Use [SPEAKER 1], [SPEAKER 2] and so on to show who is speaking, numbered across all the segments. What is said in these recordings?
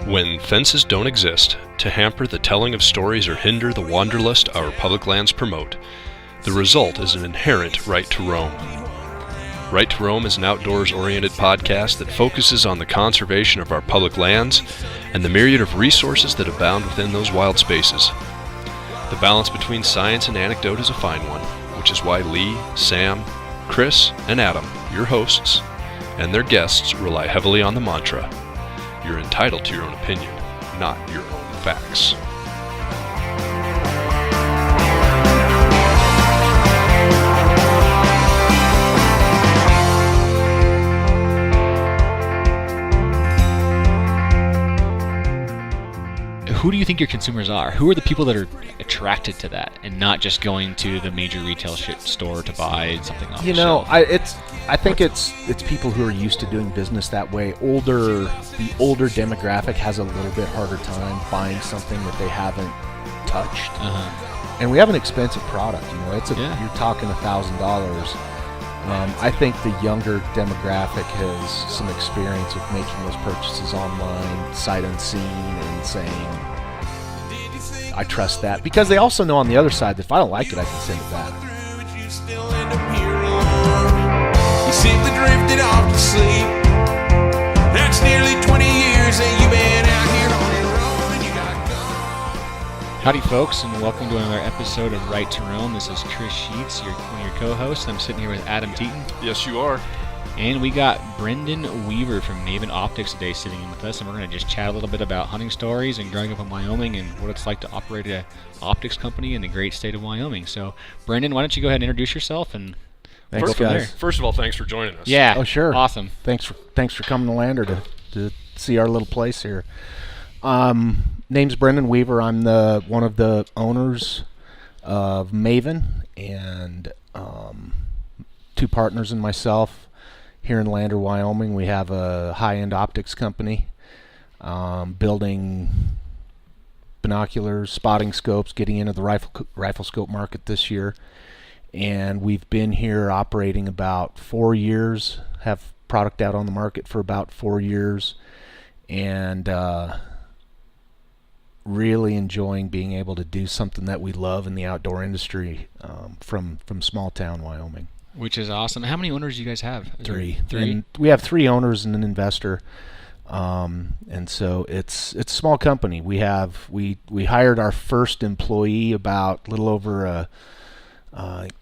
[SPEAKER 1] When fences don't exist to hamper the telling of stories or hinder the wanderlust our public lands promote, the result is an inherent right to roam. Right to Roam is an outdoors-oriented podcast that focuses on the conservation of our public lands and the myriad of resources that abound within those wild spaces. The balance between science and anecdote is a fine one, which is why Lee, Sam, Chris, and Adam, your hosts, and their guests rely heavily on the mantra, you're entitled to your own opinion, not your own facts.
[SPEAKER 2] Who do you think your consumers are? Who are the people that are attracted to that and not just going to the major retail store to buy something off the shelf?
[SPEAKER 3] I think it's people who are used to doing business that way. The older demographic has a little bit harder time buying something that they haven't touched. And we have an expensive product. You're talking $1,000. I think the younger demographic has some experience with making those purchases online, sight unseen, and saying, I trust that. Because they also know on the other side that if I don't like it, I can send it back.
[SPEAKER 4] You simply drifted off to sleep. That's nearly 20 years that you've been out here on your own and you got gone.
[SPEAKER 2] Howdy, folks, and welcome to another episode of Right to Roam. This is Chris Sheets, one of your co-hosts. I'm sitting here with Adam Teaton.
[SPEAKER 1] Yes, you are.
[SPEAKER 2] And we got Brendon Weaver from Mavenbuilt today sitting in with us, and we're going to just chat a little bit about hunting stories and growing up in Wyoming and what it's like to operate an optics company in the great state of Wyoming. So, Brendon, why don't you go ahead and introduce yourself and
[SPEAKER 3] Thanks, guys.
[SPEAKER 1] First of all, thanks for joining us.
[SPEAKER 2] Yeah.
[SPEAKER 3] Oh, sure.
[SPEAKER 2] Awesome.
[SPEAKER 3] Thanks for coming to Lander to see our little place here. Name's Brendon Weaver. I'm one of the owners of Maven, and two partners and myself here in Lander, Wyoming. We have a high-end optics company, building binoculars, spotting scopes, getting into the rifle scope market this year. And we've been here operating about 4 years, have product out on the market for about 4 years, and really enjoying being able to do something that we love in the outdoor industry from small town Wyoming.
[SPEAKER 2] Which is awesome. How many owners do you guys have?
[SPEAKER 3] Three.
[SPEAKER 2] Three?
[SPEAKER 3] And we have 3 owners and an investor. And so it's a small company. We hired our first employee about a little over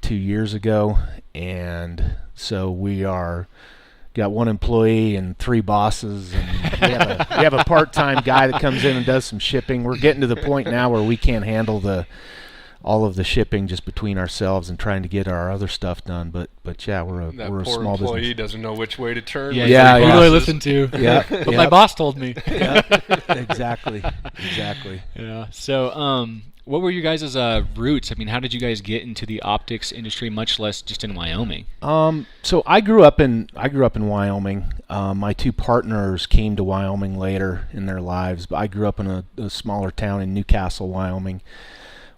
[SPEAKER 3] 2 years ago, and so we got 1 employee and 3 bosses, and we have a part-time guy that comes in and does some shipping. We're getting to the point now where we can't handle all of the shipping just between ourselves and trying to get our other stuff done. But yeah, we're a small business.
[SPEAKER 1] That poor employee doesn't know which way to turn.
[SPEAKER 2] Yeah. Who do I listen to?
[SPEAKER 3] Yeah,
[SPEAKER 2] but my boss told me.
[SPEAKER 3] Yeah, exactly.
[SPEAKER 2] Yeah. So, what were your guys' roots? I mean, how did you guys get into the optics industry, much less just in Wyoming?
[SPEAKER 3] So I grew up in Wyoming. My 2 partners came to Wyoming later in their lives, but I grew up in a smaller town in Newcastle, Wyoming.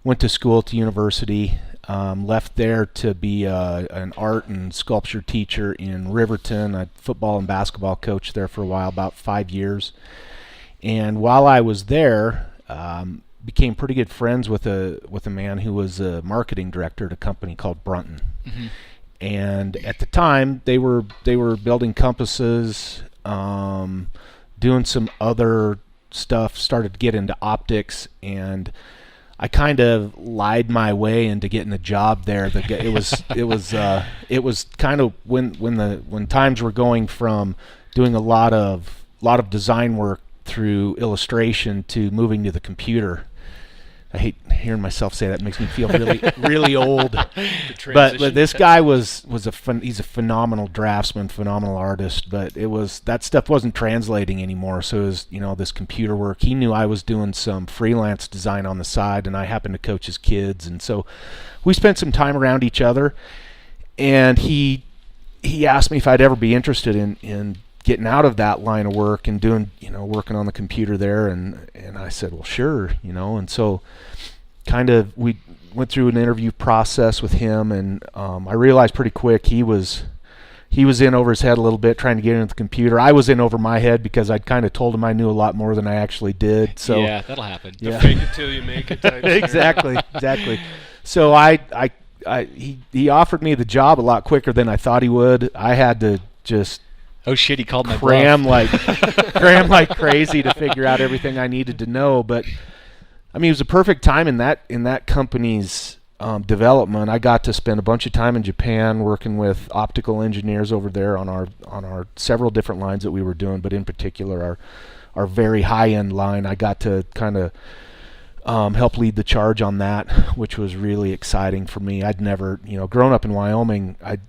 [SPEAKER 3] Went to school at the university, left there to be an art and sculpture teacher in Riverton. I football and basketball coach there for a while, about 5 years. And while I was there, became pretty good friends with a man who was a marketing director at a company called Brendon. Mm-hmm. And at the time, they were building compasses, doing some other stuff, started to get into optics, and I kind of lied my way into getting a job there. It was kind of when times were going from doing a lot of design work through illustration to moving to the computer. I hate hearing myself say that. It makes me feel really old. But this guy he's a phenomenal draftsman, phenomenal artist. But that stuff wasn't translating anymore. So it was this computer work. He knew I was doing some freelance design on the side, and I happened to coach his kids, and so we spent some time around each other. And he asked me if I'd ever be interested in getting out of that line of work and doing, working on the computer there. And I said, well, sure, and so kind of we went through an interview process with him, and I realized pretty quick he was he was in over his head a little bit trying to get into the computer. I was in over my head because I'd kind of told him I knew a lot more than I actually did. So
[SPEAKER 2] yeah, that'll happen.
[SPEAKER 3] Yeah.
[SPEAKER 1] Fake it till you make it type
[SPEAKER 3] exactly. So he offered me the job a lot quicker than I thought he would. I had to just
[SPEAKER 2] Oh shit, he called my
[SPEAKER 3] cram
[SPEAKER 2] bluff.
[SPEAKER 3] cram like crazy to figure out everything I needed to know. But I mean, it was a perfect time in that company's development. I got to spend a bunch of time in Japan working with optical engineers over there on our several different lines that we were doing, but in particular our very high end line. I got to kind of help lead the charge on that, which was really exciting for me. I'd never, growing up in Wyoming, I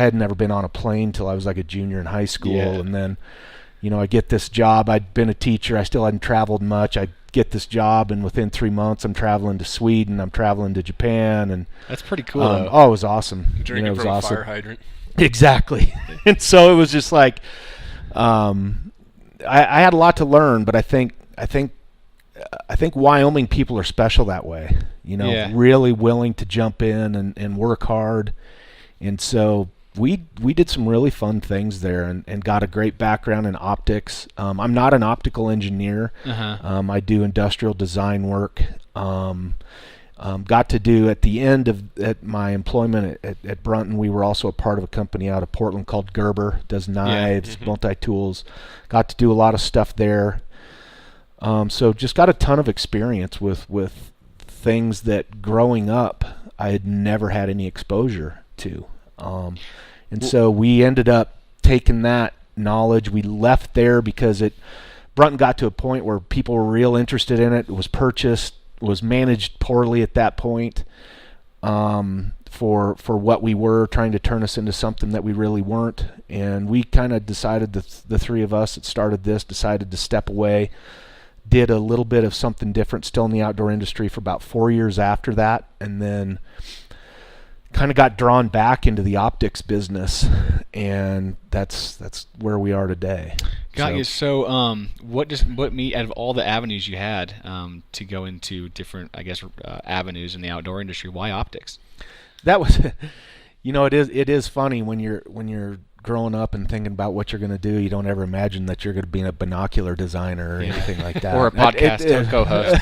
[SPEAKER 3] had never been on a plane till I was like a junior in high school.
[SPEAKER 2] Yeah.
[SPEAKER 3] And then, I get this job. I'd been a teacher. I still hadn't traveled much. I get this job, and within 3 months, I'm traveling to Sweden. I'm traveling to Japan, and
[SPEAKER 2] That's pretty cool. Though.
[SPEAKER 3] oh, it was awesome.
[SPEAKER 1] Drinking
[SPEAKER 3] it was
[SPEAKER 1] from
[SPEAKER 3] awesome.
[SPEAKER 1] a fire hydrant.
[SPEAKER 3] Exactly. And so it was just like, I had a lot to learn, but I think Wyoming people are special that way.
[SPEAKER 2] Yeah.
[SPEAKER 3] Really willing to jump in and work hard. And so we did some really fun things there and got a great background in optics. I'm not an optical engineer.
[SPEAKER 2] Uh-huh.
[SPEAKER 3] I do industrial design work. Got to do at the end of my employment at Brunton, we were also a part of a company out of Portland called Gerber, does knives, multi-tools. Got to do a lot of stuff there. So just got a ton of experience with things that growing up I had never had any exposure to. And so we ended up taking that knowledge. We left there because Brunton got to a point where people were real interested in it. It was purchased, was managed poorly at that point for what we were, trying to turn us into something that we really weren't. And we kind of decided, the three of us that started this decided to step away. Did a little bit of something different still in the outdoor industry for about 4 years after that, and then kind of got drawn back into the optics business, and that's where we are today.
[SPEAKER 2] Got you. So, what out of all the avenues you had to go into different, I guess, avenues in the outdoor industry, why optics?
[SPEAKER 3] That was, it is funny when you're growing up and thinking about what you're going to do. You don't ever imagine that you're going to be a binocular designer or anything like that,
[SPEAKER 2] or a podcast co-host.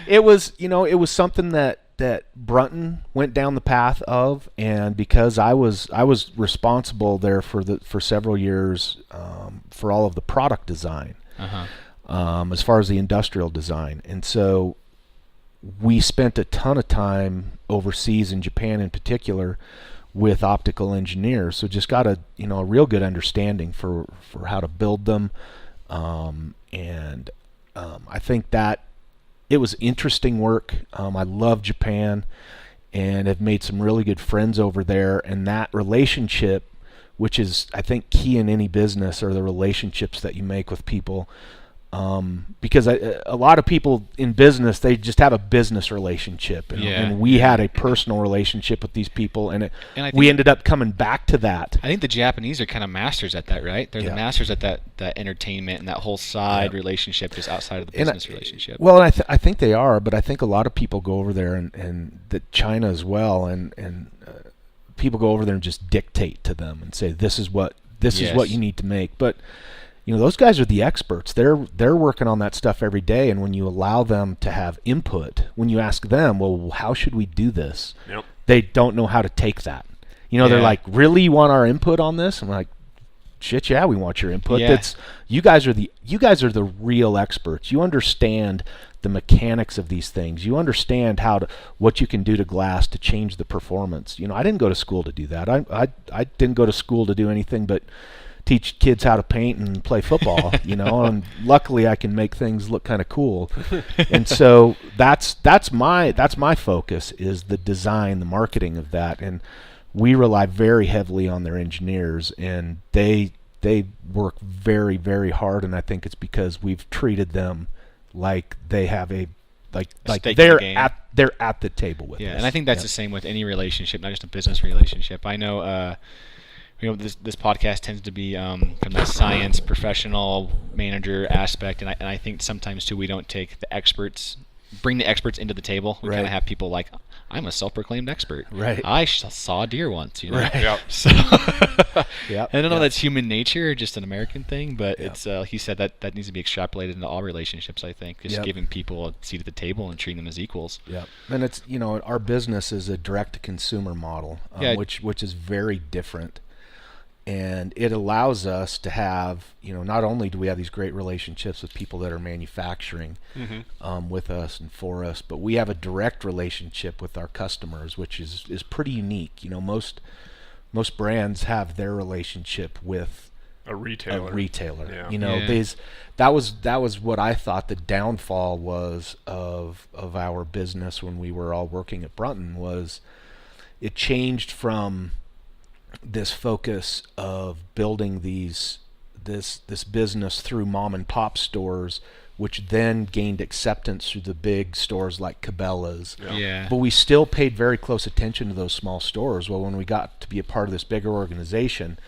[SPEAKER 3] It was something that Brunton went down the path of, and because I was responsible there for several years for all of the product design, as far as the industrial design, and so we spent a ton of time overseas in Japan in particular with optical engineers, so just got a real good understanding for how to build them, and I think that it was interesting work. I love Japan and have made some really good friends over there, and that relationship, which is I think key in any business, are the relationships that you make with people. Because a lot of people in business, they just have a business relationship, and we had a personal relationship with these people, and we ended up coming back to that.
[SPEAKER 2] I think the Japanese are kind of masters at that, right? They're the masters at that entertainment and that whole side relationship just outside of the business relationship.
[SPEAKER 3] Well, I think they are, but I think a lot of people go over there, and that China as well, and people go over there and just dictate to them and say, this is what you need to make, but those guys are the experts. They're working on that stuff every day, and when you allow them to have input, when you ask them, well, how should we do this?
[SPEAKER 1] Yep.
[SPEAKER 3] They don't know how to take that. They're like, really, you want our input on this? I'm like, shit, yeah, we want your input.
[SPEAKER 2] Yeah.
[SPEAKER 3] You guys are the real experts. You understand the mechanics of these things. You understand what you can do to glass to change the performance. I didn't go to school to do that. I didn't go to school to do anything but teach kids how to paint and play football, and luckily I can make things look kind of cool. And so that's my focus, is the design, the marketing of that. And we rely very heavily on their engineers, and they work very, very hard, and I think it's because we've treated them like they have they're at the table with us.
[SPEAKER 2] And I think that's the same with any relationship, not just a business relationship. I know this podcast tends to be from the science professional manager aspect, and I think sometimes too we don't bring the experts into the table. We kind of have people like, I'm a self-proclaimed expert.
[SPEAKER 3] Right.
[SPEAKER 2] I saw a deer once, you know.
[SPEAKER 3] Right.
[SPEAKER 1] Yep.
[SPEAKER 2] So
[SPEAKER 3] Yep.
[SPEAKER 2] I don't know if
[SPEAKER 3] Yep.
[SPEAKER 2] that's human nature or just an American thing, but
[SPEAKER 3] Yep.
[SPEAKER 2] it's he said that needs to be extrapolated into all relationships, I think. Just
[SPEAKER 3] Yep.
[SPEAKER 2] giving people a seat at the table and treating them as equals.
[SPEAKER 3] Yep. And it's, our business is a direct-to-consumer model,
[SPEAKER 2] Yeah.
[SPEAKER 3] which is very different. And it allows us to have, not only do we have these great relationships with people that are manufacturing with us and for us, but we have a direct relationship with our customers, which is pretty unique. Most brands have their relationship with
[SPEAKER 1] A retailer. Yeah.
[SPEAKER 2] Yeah.
[SPEAKER 3] That was what I thought the downfall was of our business when we were all working at Brunton. Was it changed from this focus of building this business through mom and pop stores, which then gained acceptance through the big stores like Cabela's.
[SPEAKER 2] Yeah.
[SPEAKER 3] But we still paid very close attention to those small stores. Well, when we got to be a part of this bigger organization,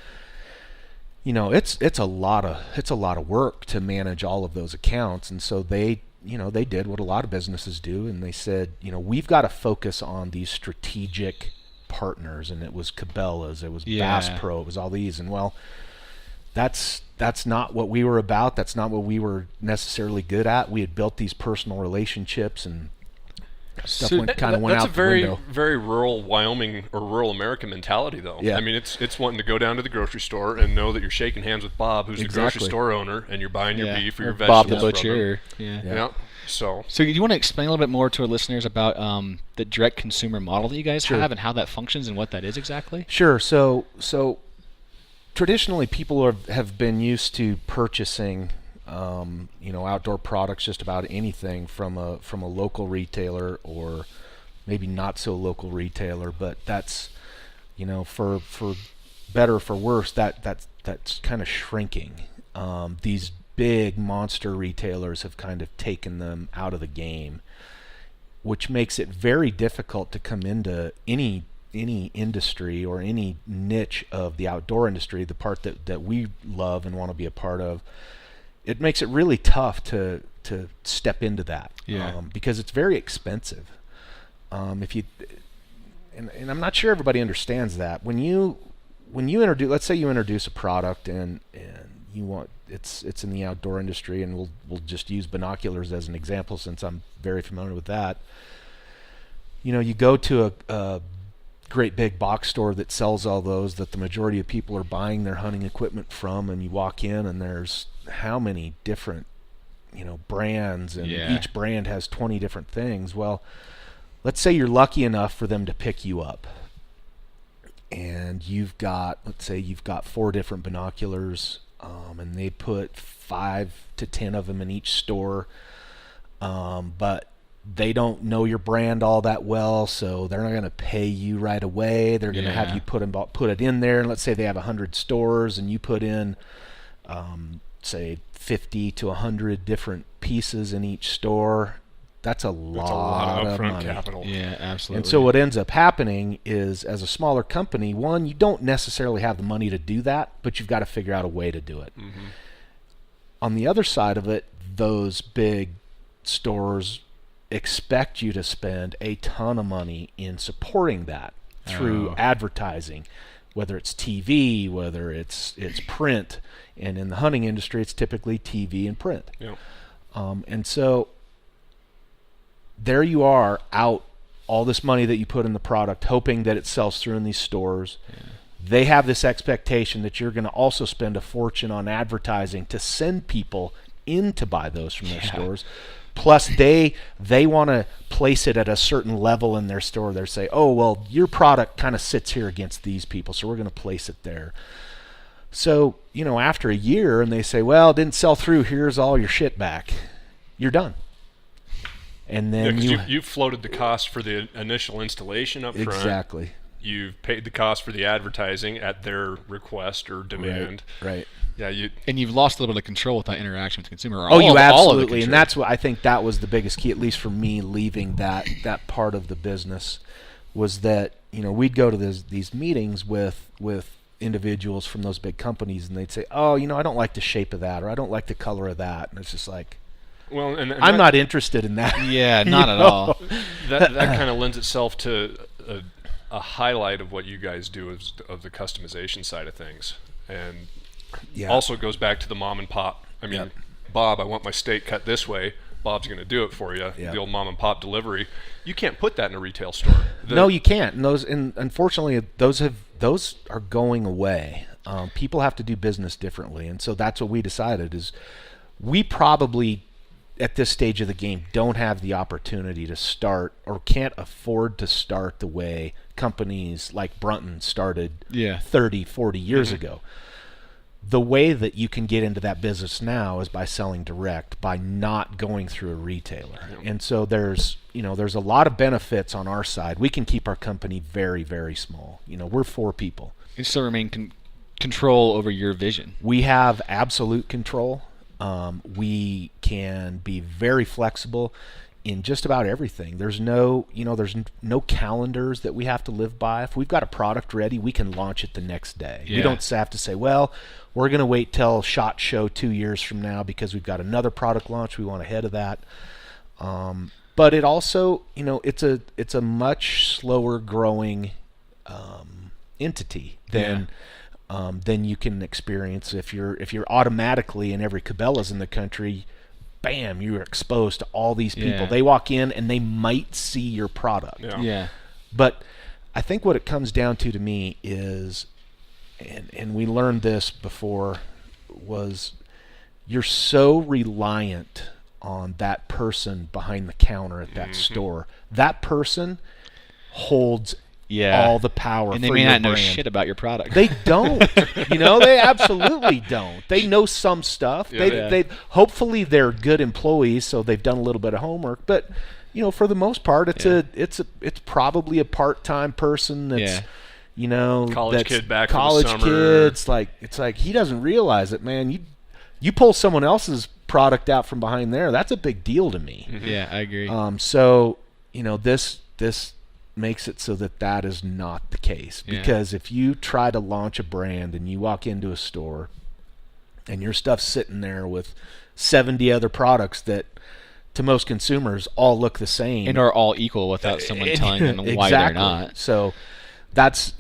[SPEAKER 3] it's a lot of work to manage all of those accounts. And so they did what a lot of businesses do, and they said, we've got to focus on these strategic partners. And it was Cabela's, it was Bass Pro, it was all these. And well, that's not what we were about. That's not what we were necessarily good at. We had built these personal relationships, and stuff went out the window.
[SPEAKER 1] That's a very rural Wyoming or rural American mentality, though.
[SPEAKER 3] Yeah.
[SPEAKER 1] I mean, it's wanting to go down to the grocery store and know that you're shaking hands with Bob, who's the grocery
[SPEAKER 3] Exactly.
[SPEAKER 1] store owner, and you're buying your beef or your
[SPEAKER 2] Bob
[SPEAKER 1] vegetables
[SPEAKER 2] the
[SPEAKER 1] from him.
[SPEAKER 2] butcher. Yeah.
[SPEAKER 1] Yeah. So
[SPEAKER 2] So do you want to explain a little bit more to our listeners about the direct consumer model that you guys
[SPEAKER 3] Sure.
[SPEAKER 2] have and how that functions and what that is exactly?
[SPEAKER 3] Sure. So traditionally, people have been used to purchasing, outdoor products, just about anything from a local retailer, or maybe not so local retailer. But that's, for better or for worse, that's kind of shrinking. These big monster retailers have kind of taken them out of the game, which makes it very difficult to come into any industry or any niche of the outdoor industry, the part that we love and want to be a part of. It makes it really tough to step into that, because it's very expensive. And I'm not sure everybody understands that. When you introduce, let's say you introduce a product and you want, it's in the outdoor industry, and we'll just use binoculars as an example since I'm very familiar with that. You go to a great big box store that sells all those that the majority of people are buying their hunting equipment from, and you walk in and there's how many different brands, and each brand has 20 different things. Well, let's say you're lucky enough for them to pick you up, and let's say you've got 4 different binoculars, and they put 5 to 10 of them in each store, but they don't know your brand all that well, so they're not going to pay you right away. They're going to have you put it in there, and let's say they have 100 stores, and you put in, say, 50 to 100 different pieces in each store. That's a lot of
[SPEAKER 1] upfront
[SPEAKER 3] money.
[SPEAKER 1] capital.
[SPEAKER 2] Yeah, absolutely.
[SPEAKER 3] And so what ends up happening is, as a smaller company, one, you don't necessarily have the money to do that, but you've got to figure out a way to do it.
[SPEAKER 1] Mm-hmm.
[SPEAKER 3] On the other side of it, those big stores expect you to spend a ton of money in supporting that through advertising, whether it's TV, whether it's print, and in the hunting industry, it's typically TV and print.
[SPEAKER 1] Yeah.
[SPEAKER 3] And so there you are, out all this money that you put in the product, hoping that it sells through in these stores. Yeah. They have this expectation that you're going to also spend a fortune on advertising to send people in to buy those from their stores. Plus, they want to place it at a certain level in their store. They say, oh, well, your product kind of sits here against these people, so we're going to place it there. So, after a year, and they say, well, it didn't sell through, here's all your shit back. You're done. And then
[SPEAKER 1] you've floated the cost for the initial installation up front.
[SPEAKER 3] Exactly.
[SPEAKER 1] You've paid the cost for the advertising at their request or demand.
[SPEAKER 3] Right.
[SPEAKER 1] Yeah,
[SPEAKER 2] and you've lost a little bit of control with that interaction with the consumer.
[SPEAKER 3] You absolutely.
[SPEAKER 2] All of the
[SPEAKER 3] and that's what I think that was the biggest key, at least for me, leaving that part of the business, was that we'd go to these meetings with individuals from those big companies, and they'd say, oh, I don't like the shape of that, or I don't like the color of that, and it's just like,
[SPEAKER 1] Well, and
[SPEAKER 3] I'm not interested in that.
[SPEAKER 2] Yeah, not at all.
[SPEAKER 1] That kind of lends itself to a highlight of what you guys do of the customization side of things, and also goes back to the mom and pop. I mean, Bob, I want my steak cut this way. Bob's going to do it for you. The old mom and pop delivery. You can't put that in a retail store.
[SPEAKER 3] No, you can't. And unfortunately, those are going away. People have to do business differently, and so that's what we decided is we probably at this stage of the game don't have the opportunity to start or can't afford to start the way companies like Brunton started 30, 40 years ago. The way that you can get into that business now is by selling direct, by not going through a retailer. And so there's a lot of benefits on our side. We can keep our company very, very small. We're 4 people.
[SPEAKER 2] You still remain control over your vision.
[SPEAKER 3] We have absolute control. We can be very flexible in just about everything. There's no calendars that we have to live by. If we've got a product ready, we can launch it the next day. We don't have to say, well, we're going to wait till SHOT Show 2 years from now because we've got another product launch we want ahead of that. But it also, it's a much slower growing entity than you can experience if you're automatically in every Cabela's in the country. Bam, you're exposed to all these people. They walk in and they might see your product. But I think what it comes down to me is, and we learned this before, was you're so reliant on that person behind the counter at that store. That person holds all the power,
[SPEAKER 2] and they
[SPEAKER 3] for
[SPEAKER 2] may
[SPEAKER 3] your
[SPEAKER 2] not know
[SPEAKER 3] brand.
[SPEAKER 2] shit about your product.
[SPEAKER 3] They don't. They absolutely don't. They know some stuff. They hopefully they're good employees, so they've done a little bit of homework. But for the most part, it's probably a part-time person that's
[SPEAKER 1] college kid back
[SPEAKER 3] college
[SPEAKER 1] from the summer.
[SPEAKER 3] kid. It's like he doesn't realize it, man. You pull someone else's product out from behind there, that's a big deal to me.
[SPEAKER 2] Yeah, I agree.
[SPEAKER 3] So this makes it so that is not the case, because if you try to launch a brand and you walk into a store and your stuff's sitting there with 70 other products that to most consumers all look the same
[SPEAKER 2] and are all equal without someone telling them why they're not.
[SPEAKER 3] So that's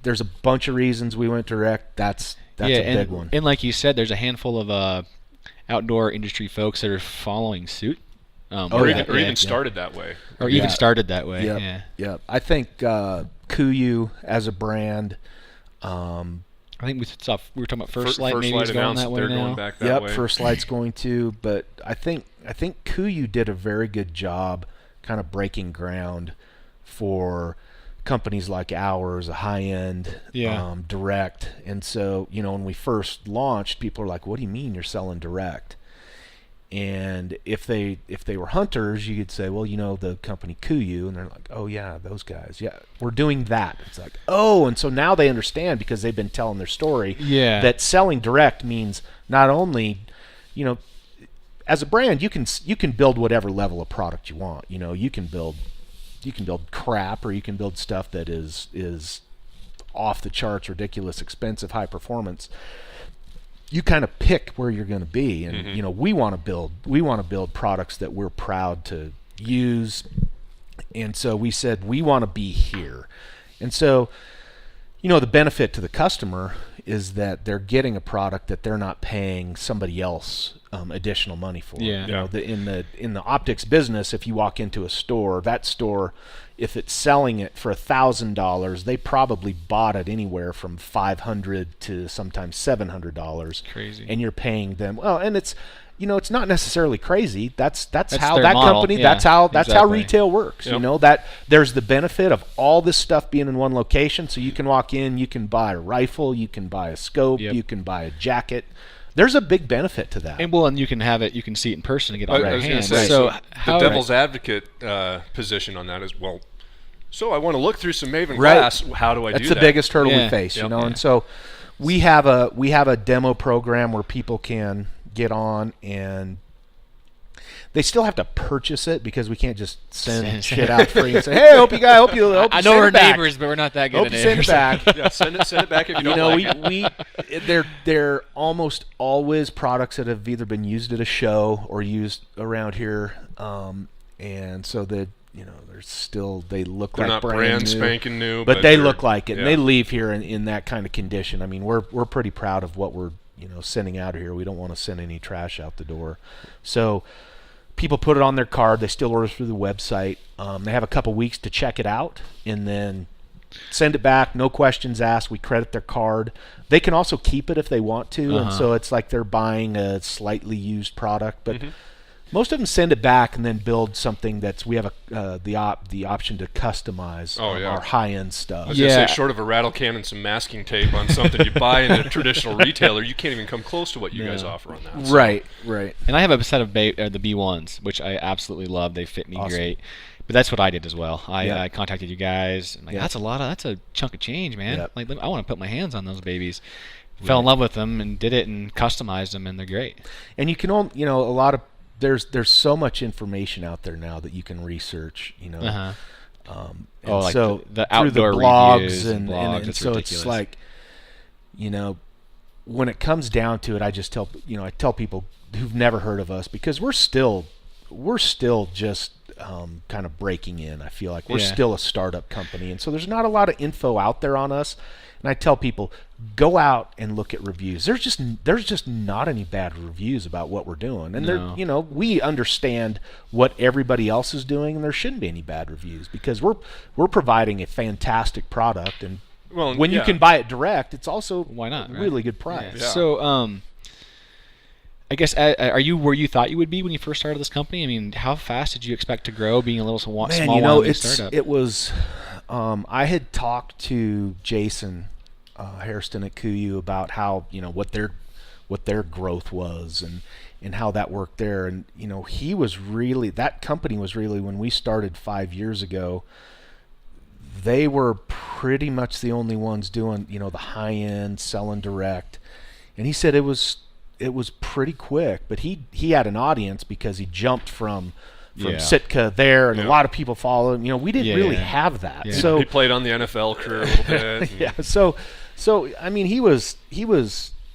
[SPEAKER 3] there's a bunch of reasons we went direct. That's a big one.
[SPEAKER 2] And like you said, there's a handful of outdoor industry folks that are following suit.
[SPEAKER 1] Or even started that way.
[SPEAKER 2] Or even started that way.
[SPEAKER 3] Yeah. I think Kuiu as a brand.
[SPEAKER 2] I think we were talking about First Light.
[SPEAKER 1] First
[SPEAKER 2] maybe
[SPEAKER 1] Light
[SPEAKER 2] is going that way
[SPEAKER 1] they're
[SPEAKER 2] now.
[SPEAKER 1] going back that way.
[SPEAKER 3] First Light's going to. But I think Kuiu did a very good job, kind of breaking ground for companies like ours, a high-end direct. And so when we first launched, people are like, "What do you mean you're selling direct?" And if they were hunters, you could say, well, the company Kuiu, and they're like, oh yeah, those guys, we're doing that. It's like, oh, and so now they understand because they've been telling their story that selling direct means not only, as a brand, you can build whatever level of product you want. You can build crap, or you can build stuff that is off the charts, ridiculous, expensive, high performance. You kind of pick where you're going to be, and we want to build products that we're proud to use, and so we said we want to be here, and so the benefit to the customer is that they're getting a product that they're not paying somebody else additional money for. In the optics business, if you walk into a store, that store, if it's selling it for $1,000, they probably bought it anywhere from $500 to sometimes $700.
[SPEAKER 2] Crazy.
[SPEAKER 3] And you're paying them well, and it's it's not necessarily crazy. That's how
[SPEAKER 2] their
[SPEAKER 3] that
[SPEAKER 2] model.
[SPEAKER 3] company.
[SPEAKER 2] Yeah,
[SPEAKER 3] that's how
[SPEAKER 2] exactly.
[SPEAKER 3] retail works.
[SPEAKER 1] Yep.
[SPEAKER 3] That there's the benefit of all this stuff being in one location. So you can walk in, you can buy a rifle, you can buy a scope, you can buy a jacket. There's a big benefit to that.
[SPEAKER 2] And you can have it. You can see it in person and get it on your hands.
[SPEAKER 1] Say,
[SPEAKER 2] so
[SPEAKER 1] the devil's advocate position on that is, well, so I want to look through some Maven glass. How do I do that?
[SPEAKER 3] That's the biggest hurdle we face, And so we have a demo program where people can get on, and They still have to purchase it because we can't just send shit out free and say, "Hey, I hope you
[SPEAKER 2] I
[SPEAKER 3] know
[SPEAKER 2] know we're
[SPEAKER 3] it back.
[SPEAKER 2] neighbors, but we're not that good
[SPEAKER 3] Hope
[SPEAKER 2] at
[SPEAKER 3] you send it
[SPEAKER 2] neighbors.
[SPEAKER 3] back."
[SPEAKER 1] Yeah, send it back if you don't like it.
[SPEAKER 3] They're almost always products that have either been used at a show or used around here, and so that they're still they look
[SPEAKER 1] They're
[SPEAKER 3] like
[SPEAKER 1] not brand spanking new,
[SPEAKER 3] but they
[SPEAKER 1] they're-
[SPEAKER 3] look like it.
[SPEAKER 1] yeah.
[SPEAKER 3] And they leave here in that kind of condition. I mean, we're pretty proud of what we're sending out of here. We don't want to send any trash out the door, so people put it on their card. They still order through the website. They have a couple weeks to check it out and then send it back. No questions asked. We credit their card. They can also keep it if they want to, and so it's like they're buying a slightly used product. But most of them send it back and then build something that's we have the option to customize our high-end stuff.
[SPEAKER 1] I was gonna say, short of a rattle can and some masking tape on something you buy in a traditional retailer, you can't even come close to what you guys offer on that. So.
[SPEAKER 3] Right.
[SPEAKER 2] And I have a set of the B1s, which I absolutely love. They fit me great. But that's what I did as well. I contacted you guys. And that's a chunk of change, man.
[SPEAKER 3] Yep.
[SPEAKER 2] Like I want to put my hands on those babies. Fell in love with them and did it and customized them, and they're great.
[SPEAKER 3] And you can a lot of there's so much information out there now that you can research.
[SPEAKER 2] Like
[SPEAKER 3] so
[SPEAKER 2] the
[SPEAKER 3] through the
[SPEAKER 2] outdoor
[SPEAKER 3] blogs
[SPEAKER 2] reviews
[SPEAKER 3] and
[SPEAKER 2] it's
[SPEAKER 3] so
[SPEAKER 2] ridiculous.
[SPEAKER 3] it's like when it comes down to it, I just tell people who've never heard of us, because we're still just kind of breaking in. I feel like we're still a startup company, and so there's not a lot of info out there on us. And I tell people, go out and look at reviews. There's just not any bad reviews about what we're doing, and we understand what everybody else is doing, and there shouldn't be any bad reviews because we're providing a fantastic product, and when you can buy it direct, it's also
[SPEAKER 2] why not
[SPEAKER 3] a really good price.
[SPEAKER 2] Yeah. So I guess are you where you thought you would be when you first started this company? I mean, how fast did you expect to grow, being a little small startup?
[SPEAKER 3] It was. I had talked to Jason Hairston at Kuyu about how what their growth was and how that worked there, and he was really, that company was really, when we started 5 years ago, they were pretty much the only ones doing the high end selling direct, and he said it was pretty quick, but he had an audience because he jumped from Sitka there, and a lot of people followed him. We didn't really have that.
[SPEAKER 1] Yeah.
[SPEAKER 3] So
[SPEAKER 1] he played on the NFL career a little bit.
[SPEAKER 3] yeah. So I mean, he was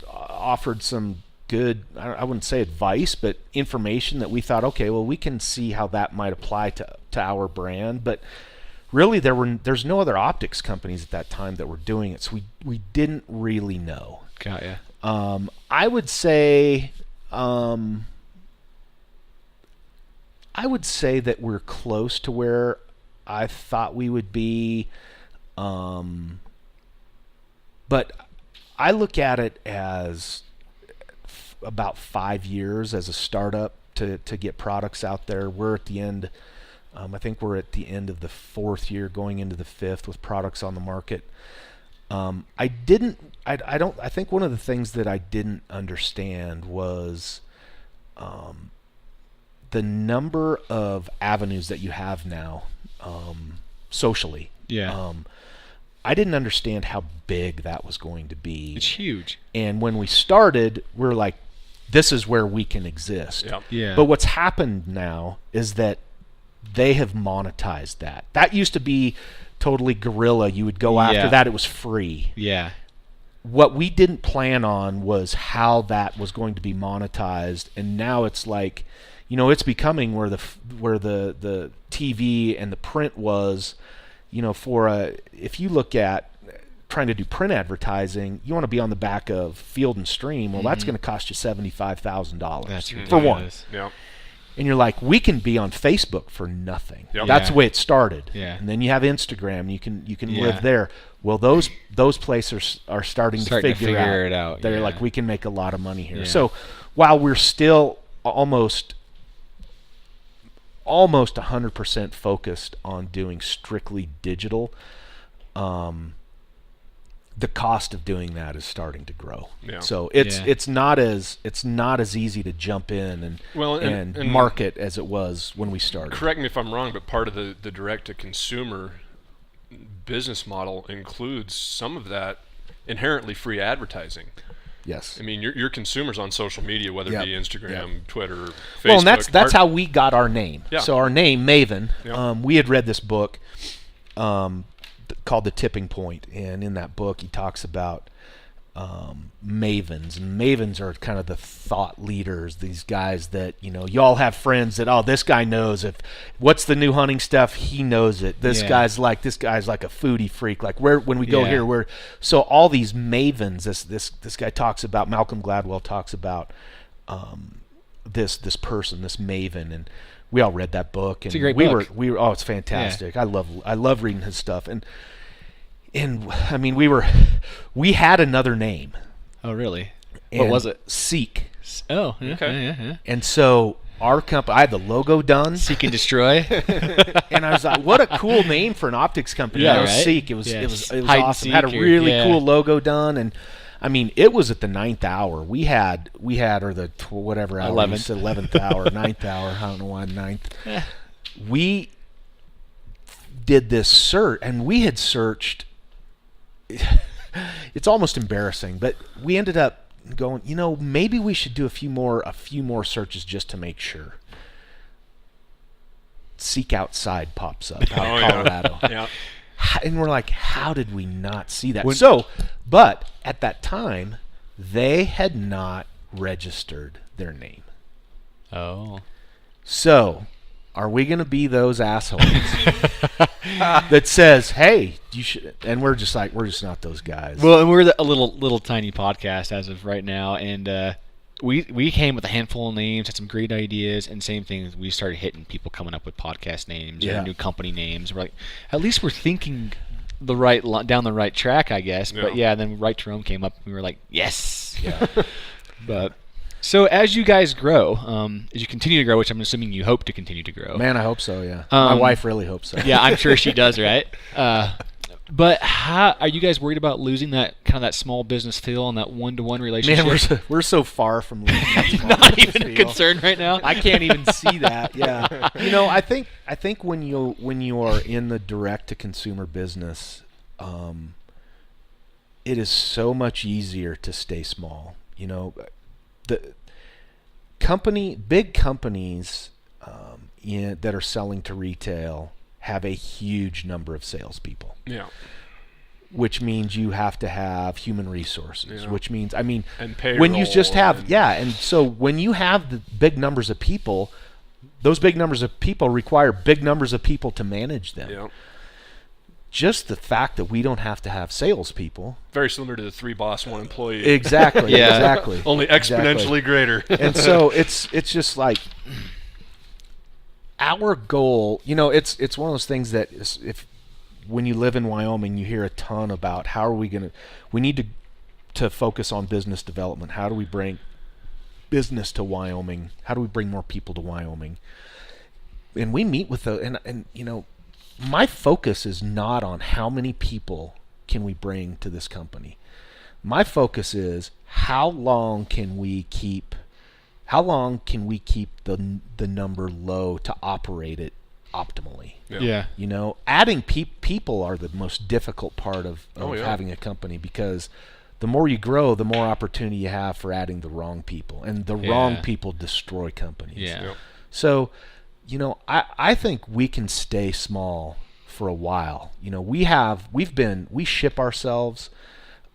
[SPEAKER 3] offered some good, I wouldn't say advice, but information that we thought, okay, well, we can see how that might apply to our brand. But really, there's no other optics companies at that time that were doing it, so we didn't really know.
[SPEAKER 2] Got ya.
[SPEAKER 3] I would say that we're close to where I thought we would be, but I look at it as about 5 years as a startup to get products out there. We're at the end. I think we're at the end of the 4th year, going into the 5th with products on the market. I think one of the things that I didn't understand was the number of avenues that you have now socially.
[SPEAKER 2] Yeah.
[SPEAKER 3] I didn't understand how big that was going to be.
[SPEAKER 2] It's huge.
[SPEAKER 3] And when we started, we're like, this is where we can exist.
[SPEAKER 1] Yep.
[SPEAKER 2] Yeah.
[SPEAKER 3] But what's happened now is that they have monetized that. That used to be totally guerrilla. You would go after that. It was free.
[SPEAKER 2] Yeah.
[SPEAKER 3] What we didn't plan on was how that was going to be monetized, and now it's like, it's becoming where the TV and the print was, if you look at trying to do print advertising, you want to be on the back of Field and Stream. Well, that's going to cost you $75,000.
[SPEAKER 2] That's
[SPEAKER 3] for one.
[SPEAKER 1] Yeah.
[SPEAKER 3] And you're like, we can be on Facebook for nothing.
[SPEAKER 1] Yep.
[SPEAKER 3] That's the way it started.
[SPEAKER 2] Yeah.
[SPEAKER 3] And then you have Instagram. You can live there. Well, those places are starting to figure
[SPEAKER 2] it out.
[SPEAKER 3] They're like, we can make a lot of money here. Yeah. So while we're still almost 100% focused on doing strictly digital, the cost of doing that is starting to grow. Yeah. So it's not as easy to jump in and market as it was when we started.
[SPEAKER 1] Correct me if I'm wrong, but part of the direct to consumer business model includes some of that inherently free advertising.
[SPEAKER 3] Yes.
[SPEAKER 1] I mean, your consumers on social media, whether it be Instagram, Twitter, Facebook.
[SPEAKER 3] Well, and that's how we got our name.
[SPEAKER 1] Yeah.
[SPEAKER 3] So our name, Maven,
[SPEAKER 1] Yeah.
[SPEAKER 3] we had read this book called The Tipping Point, and in that book he talks about mavens, and mavens are kind of the thought leaders, these guys that, y'all have friends that, this guy knows what's the new hunting stuff, he knows it. This guy's like a foodie freak, like when we go here, so all these mavens, this guy talks about, Malcolm Gladwell talks about this person, this maven, and we all read that book, and
[SPEAKER 2] it's a great book.
[SPEAKER 3] It's fantastic. I love reading his stuff, and I mean, we had another name.
[SPEAKER 2] Oh, really? What was it?
[SPEAKER 3] Seek.
[SPEAKER 2] Oh, yeah,
[SPEAKER 1] Okay.
[SPEAKER 2] yeah.
[SPEAKER 3] And so our company, I had the logo done.
[SPEAKER 2] Seek and Destroy.
[SPEAKER 3] And I was like, what a cool name for an optics company.
[SPEAKER 2] Yeah,
[SPEAKER 3] It was
[SPEAKER 2] right?
[SPEAKER 3] Seek. It was
[SPEAKER 2] Hide and
[SPEAKER 3] awesome. Had a
[SPEAKER 2] seek
[SPEAKER 3] really cool logo done, and I mean, it was at the 9th hour. We had or the whatever hour. 11th hour, 9th hour. I don't know why 9th. We did this search, and we had searched. It's almost embarrassing, but we ended up going, maybe we should do a few more searches just to make sure. Seek Outside pops up out of Colorado.
[SPEAKER 1] Yeah.
[SPEAKER 3] And we're like, how did we not see that? But at that time, they had not registered their name.
[SPEAKER 2] Oh.
[SPEAKER 3] So, are we going to be those assholes that says, "Hey, you should," and we're just not those guys.
[SPEAKER 2] Well, and we're a little tiny podcast as of right now, and we came with a handful of names, had some great ideas, and same thing. We started hitting people coming up with podcast names or new company names. We're like, at least we're thinking down the right track, I guess.
[SPEAKER 1] Yeah.
[SPEAKER 2] But then Right to Roam came up, and we were like, yes. Yeah. But. So as you guys grow, as you continue to grow, which I'm assuming you hope to continue to grow.
[SPEAKER 3] Man, I hope so, yeah. My wife really hopes so.
[SPEAKER 2] Yeah, I'm sure she does, right? But how are you guys worried about losing that small business feel and that one-to-one relationship?
[SPEAKER 3] Man, we're so far from losing that small
[SPEAKER 2] Not
[SPEAKER 3] business
[SPEAKER 2] even a
[SPEAKER 3] feel.
[SPEAKER 2] concern right now.
[SPEAKER 3] I can't even see that. Yeah. I think when you are in the direct-to-consumer business, it is so much easier to stay small. The big companies that are selling to retail have a huge number of salespeople.
[SPEAKER 1] Yeah.
[SPEAKER 3] Which means you have to have human resources.
[SPEAKER 1] Yeah.
[SPEAKER 3] Which means,
[SPEAKER 1] and
[SPEAKER 3] when you just have,
[SPEAKER 1] payroll
[SPEAKER 3] and so when you have the big numbers of people, those big numbers of people require big numbers of people to manage them.
[SPEAKER 1] Yeah.
[SPEAKER 3] Just the fact that we don't have to have salespeople.
[SPEAKER 1] Very similar to the 3 boss, 1 employee.
[SPEAKER 3] Exactly.
[SPEAKER 2] Yeah.
[SPEAKER 3] Exactly.
[SPEAKER 1] Only exponentially greater.
[SPEAKER 3] And so it's just like our goal. It's one of those things that when you live in Wyoming, you hear a ton about how are we going to. We need to focus on business development. How do we bring business to Wyoming? How do we bring more people to Wyoming? And we meet with my focus is not on how many people can we bring to this company. My focus is how long can we keep the number low to operate it optimally.
[SPEAKER 2] Yeah.
[SPEAKER 3] Adding people are the most difficult part of having a company, because the more you grow, the more opportunity you have for adding the wrong people, and the wrong people destroy companies.
[SPEAKER 2] Yeah.
[SPEAKER 1] Yep.
[SPEAKER 3] So, I think we can stay small for a while. We ship ourselves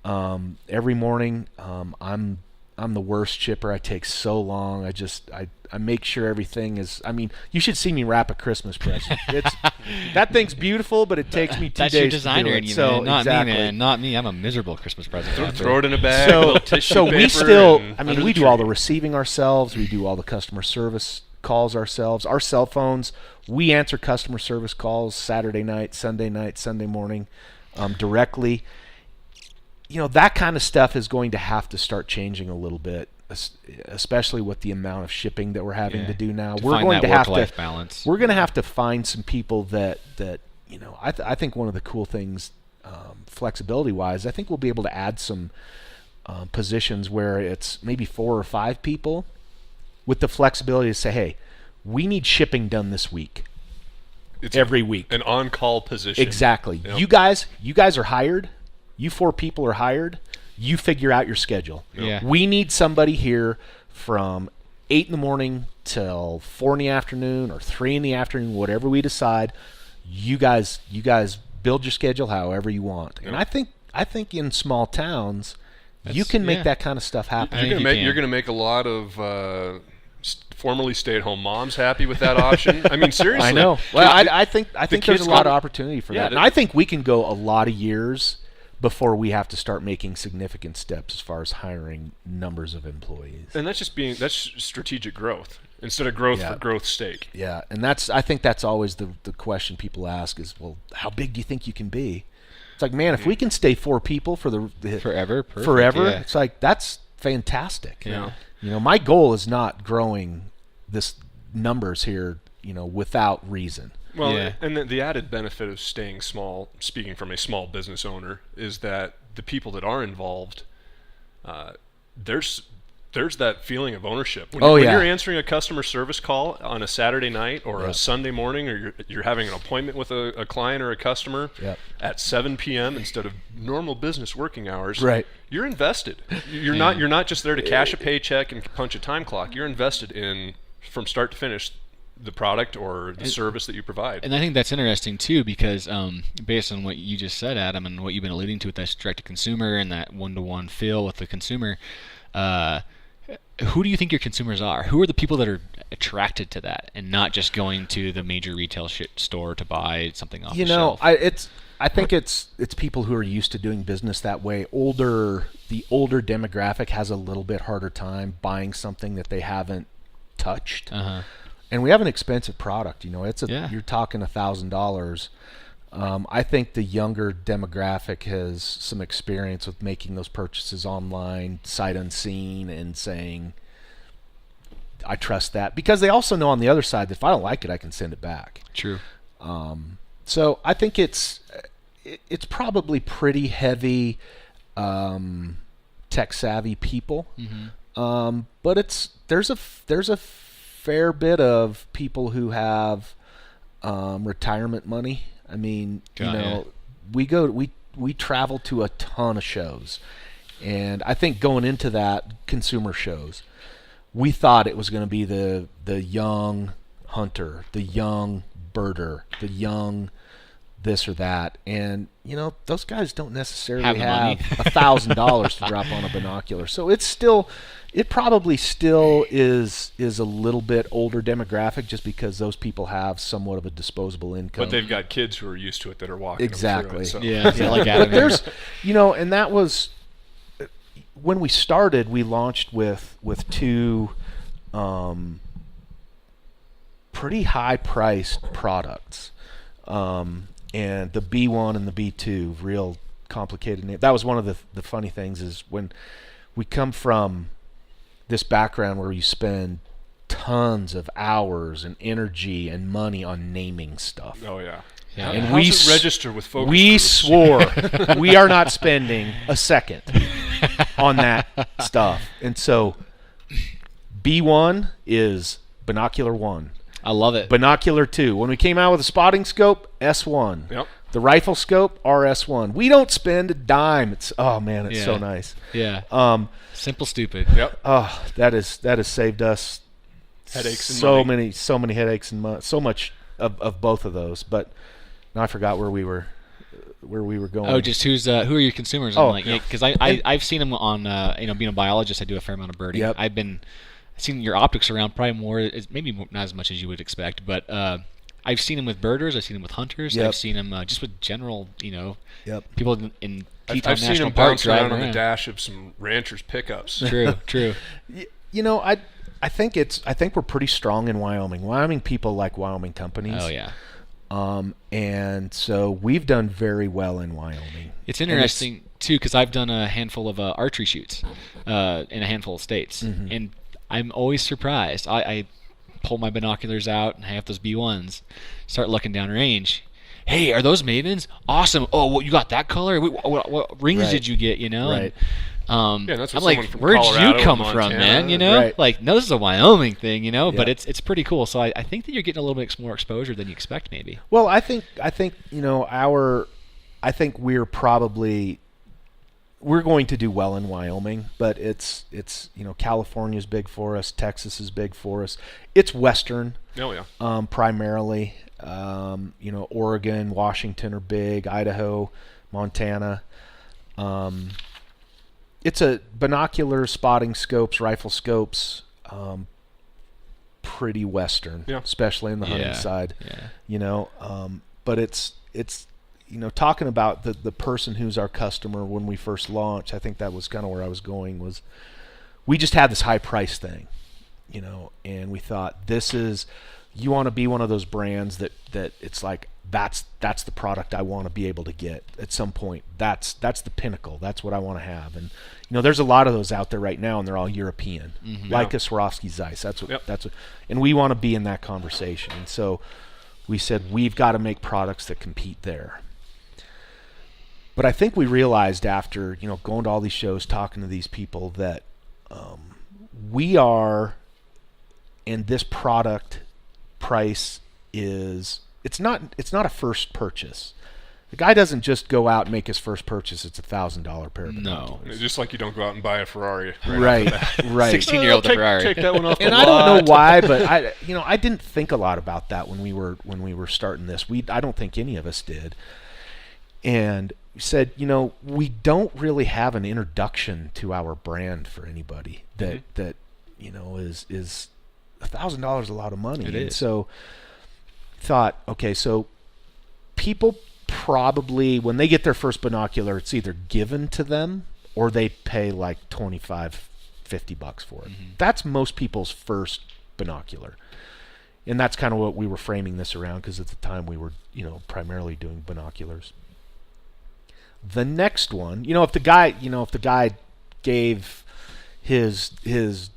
[SPEAKER 3] every morning. I'm the worst shipper. I take so long. I make sure everything is. I mean, you should see me wrap a Christmas present. That thing's beautiful, but it takes me 2
[SPEAKER 2] That's
[SPEAKER 3] days
[SPEAKER 2] your
[SPEAKER 3] to
[SPEAKER 2] designer
[SPEAKER 3] do
[SPEAKER 2] in
[SPEAKER 3] it.
[SPEAKER 2] you,
[SPEAKER 3] So
[SPEAKER 2] man. Not
[SPEAKER 3] exactly.
[SPEAKER 2] me, man. Not me. I'm a miserable Christmas present.
[SPEAKER 1] Throw it in a bag. A little tissue
[SPEAKER 3] So we
[SPEAKER 1] paper
[SPEAKER 3] still.
[SPEAKER 1] and
[SPEAKER 3] I mean,
[SPEAKER 1] under
[SPEAKER 3] we
[SPEAKER 1] the
[SPEAKER 3] do all the
[SPEAKER 1] tree.
[SPEAKER 3] receiving ourselves. We do all the customer service calls ourselves. Our cell phones. We answer customer service calls Saturday night, Sunday morning, directly. That kind of stuff is going to have to start changing a little bit, especially with the amount of shipping that we're having to do now. We're going to have to
[SPEAKER 2] balance.
[SPEAKER 3] We're going to have to find some people that I think one of the cool things, flexibility wise, I think we'll be able to add some positions where it's maybe 4 or 5 people with the flexibility to say, hey, we need shipping done this week.
[SPEAKER 1] It's
[SPEAKER 3] every week.
[SPEAKER 1] An on-call position.
[SPEAKER 3] Exactly.
[SPEAKER 1] Yep.
[SPEAKER 3] You guys are hired. You 4 people are hired. You figure out your schedule.
[SPEAKER 2] Yeah.
[SPEAKER 3] We need somebody here from 8 in the morning till 4 in the afternoon or 3 in the afternoon, whatever we decide. You guys build your schedule however you want. And I think in small towns, you can make that kind of stuff happen.
[SPEAKER 1] You're going to make a lot of formerly stay-at-home moms happy with that option. I mean, seriously.
[SPEAKER 3] I know. Well, I think there's a lot of opportunity for that.
[SPEAKER 1] Yeah,
[SPEAKER 3] And I think we can go a lot of years before we have to start making significant steps as far as hiring numbers of employees.
[SPEAKER 1] And that's strategic growth instead of growth for growth's sake.
[SPEAKER 3] Yeah, and I think that's always the question people ask is, well, how big do you think you can be? It's like, man, if we can stay 4 people for the
[SPEAKER 2] Forever, perfect,
[SPEAKER 3] forever,
[SPEAKER 2] yeah.
[SPEAKER 3] it's like, that's fantastic.
[SPEAKER 2] Yeah.
[SPEAKER 3] You know, my goal is not growing this numbers here, you know, without reason.
[SPEAKER 1] Well,
[SPEAKER 2] Yeah.
[SPEAKER 1] and the added benefit of staying small, speaking from a small business owner, is that the people that are involved, there's that feeling of ownership. When you're answering a customer service call on a Saturday night or a Sunday morning, or you're having an appointment with a client or a customer at 7 p.m. instead of normal business working hours,
[SPEAKER 3] Right.
[SPEAKER 1] You're invested. You're not just there to cash a paycheck and punch a time clock. You're invested in, from start to finish, the product or the service that you provide.
[SPEAKER 2] And I think that's interesting too, because based on what you just said, Adam, and what you've been alluding to with that direct-to-consumer and that one-to-one feel with the consumer, who do you think your consumers are? Who are the people that are attracted to that and not just going to the major retail store to buy something off the shelf?
[SPEAKER 3] I think it's people who are used to doing business that way. The older demographic has a little bit harder time buying something that they haven't touched. And we have an expensive product, you know. You're talking $1,000. I think the younger demographic has some experience with making those purchases online, sight unseen, and saying, I trust that. Because they also know on the other side that if I don't like it, I can send it back.
[SPEAKER 2] True.
[SPEAKER 3] So I think it's probably pretty heavy tech savvy people. But there's a fair bit of people who have retirement money. I mean, we travel to a ton of shows, and I think going into that, consumer shows, we thought it was going to be the young hunter, the young birder, the young this or that, and you know, those guys don't necessarily have $1,000 to drop on a binocular. So it probably still is a little bit older demographic, just because those people have somewhat of a disposable income.
[SPEAKER 1] But they've got kids who are used to it that are walking
[SPEAKER 3] exactly.
[SPEAKER 1] them through it, so.
[SPEAKER 2] Yeah, like Adam.
[SPEAKER 3] But there's, you know, and that was when we started. We launched with 2 pretty high-priced products, and the B1 and the B2, real complicated name. That was one of the funny things, is when we come from this background where you spend tons of hours and energy and money on naming stuff.
[SPEAKER 1] Oh yeah.
[SPEAKER 3] And
[SPEAKER 1] How's it register with focus
[SPEAKER 3] we
[SPEAKER 1] groups?
[SPEAKER 3] swore we are not spending a second on that stuff. And so B1 is binocular 1.
[SPEAKER 2] I love it.
[SPEAKER 3] Binocular 2. When we came out with a spotting scope, S1.
[SPEAKER 1] Yep.
[SPEAKER 3] The rifle scope, RS1. We don't spend a dime. It's so nice.
[SPEAKER 2] Yeah. Simple, stupid.
[SPEAKER 1] Yep.
[SPEAKER 3] Oh, that has saved us
[SPEAKER 1] Headaches and money.
[SPEAKER 3] so many headaches and so much of both of those. But now I forgot where we were going.
[SPEAKER 2] Oh, just who are your consumers?
[SPEAKER 3] Oh,
[SPEAKER 2] because I've seen them on being a biologist, I do a fair amount of birding.
[SPEAKER 3] Yep.
[SPEAKER 2] I've seen your optics around probably more, maybe not as much as you would expect, but I've seen them with birders, I've seen them with hunters,
[SPEAKER 3] Yep.
[SPEAKER 2] I've seen them just with general,
[SPEAKER 3] Yep.
[SPEAKER 2] people in
[SPEAKER 1] I've
[SPEAKER 2] Teton
[SPEAKER 1] seen
[SPEAKER 2] National
[SPEAKER 1] them
[SPEAKER 2] Park
[SPEAKER 1] bounce around
[SPEAKER 2] driving
[SPEAKER 1] on the
[SPEAKER 2] around.
[SPEAKER 1] dash of some ranchers' pickups.
[SPEAKER 2] True.
[SPEAKER 3] You know, I think we're pretty strong in Wyoming. Wyoming people like Wyoming companies.
[SPEAKER 2] Oh yeah.
[SPEAKER 3] And so we've done very well in Wyoming.
[SPEAKER 2] It's interesting too, because I've done a handful of archery shoots in a handful of states, and I'm always surprised. I pull my binoculars out and I have those B1s, start looking down range. Hey, are those Mavens? Awesome. Oh, well, you got that color? What rings
[SPEAKER 3] Right.
[SPEAKER 2] did you get? You know?
[SPEAKER 3] Right.
[SPEAKER 2] And,
[SPEAKER 1] Yeah, that's
[SPEAKER 2] I'm
[SPEAKER 1] what
[SPEAKER 2] like,
[SPEAKER 1] someone from
[SPEAKER 2] where'd
[SPEAKER 1] Colorado
[SPEAKER 2] you come
[SPEAKER 1] and
[SPEAKER 2] from,
[SPEAKER 1] Montana,
[SPEAKER 2] man? You know?
[SPEAKER 3] Right.
[SPEAKER 2] Like, no, this is a Wyoming thing, you know? But
[SPEAKER 3] Yeah.
[SPEAKER 2] it's pretty cool. So I think that you're getting a little bit more exposure than you expect, maybe.
[SPEAKER 3] Well, I think you know I think we're probably we're going to do well in Wyoming, but it's California's big for us, Texas is big for us. It's Western.
[SPEAKER 1] Oh yeah.
[SPEAKER 3] Primarily. Oregon, Washington are big, Idaho, Montana. It's a binoculars, spotting scopes, rifle scopes, pretty Western, especially in the hunting side. Yeah. But it's talking about the person who's our customer when we first launched. I think that was kind of where I was going. Was we just had this high price thing, and we thought you want to be one of those brands that it's like that's the product I want to be able to get at some point. That's the pinnacle. That's what I want to have. And there's a lot of those out there right now, and they're all European, like a Swarovski Zeiss. That's what, and we want to be in that conversation. And so we said we've got to make products that compete there. But I think we realized after going to all these shows, talking to these people, that we are, and this product price is it's not a first purchase. The guy doesn't just go out and make his first purchase. It's $1,000 pair of binoculars.
[SPEAKER 1] No, just like you don't go out and buy a Ferrari.
[SPEAKER 3] Right.
[SPEAKER 2] 16-year-old Ferrari.
[SPEAKER 1] Take that one off.
[SPEAKER 3] And I don't know why, but I didn't think a lot about that when we were starting this. I don't think any of us did. And we said, we don't really have an introduction to our brand for anybody that is $1,000 a lot of money.
[SPEAKER 2] It is.
[SPEAKER 3] So thought, okay, so people probably, when they get their first binocular, it's either given to them or they pay like $25, $50 for it. That's most people's first binocular. And that's kind of what we were framing this around, because at the time we were, primarily doing binoculars. The next one, if the guy gave his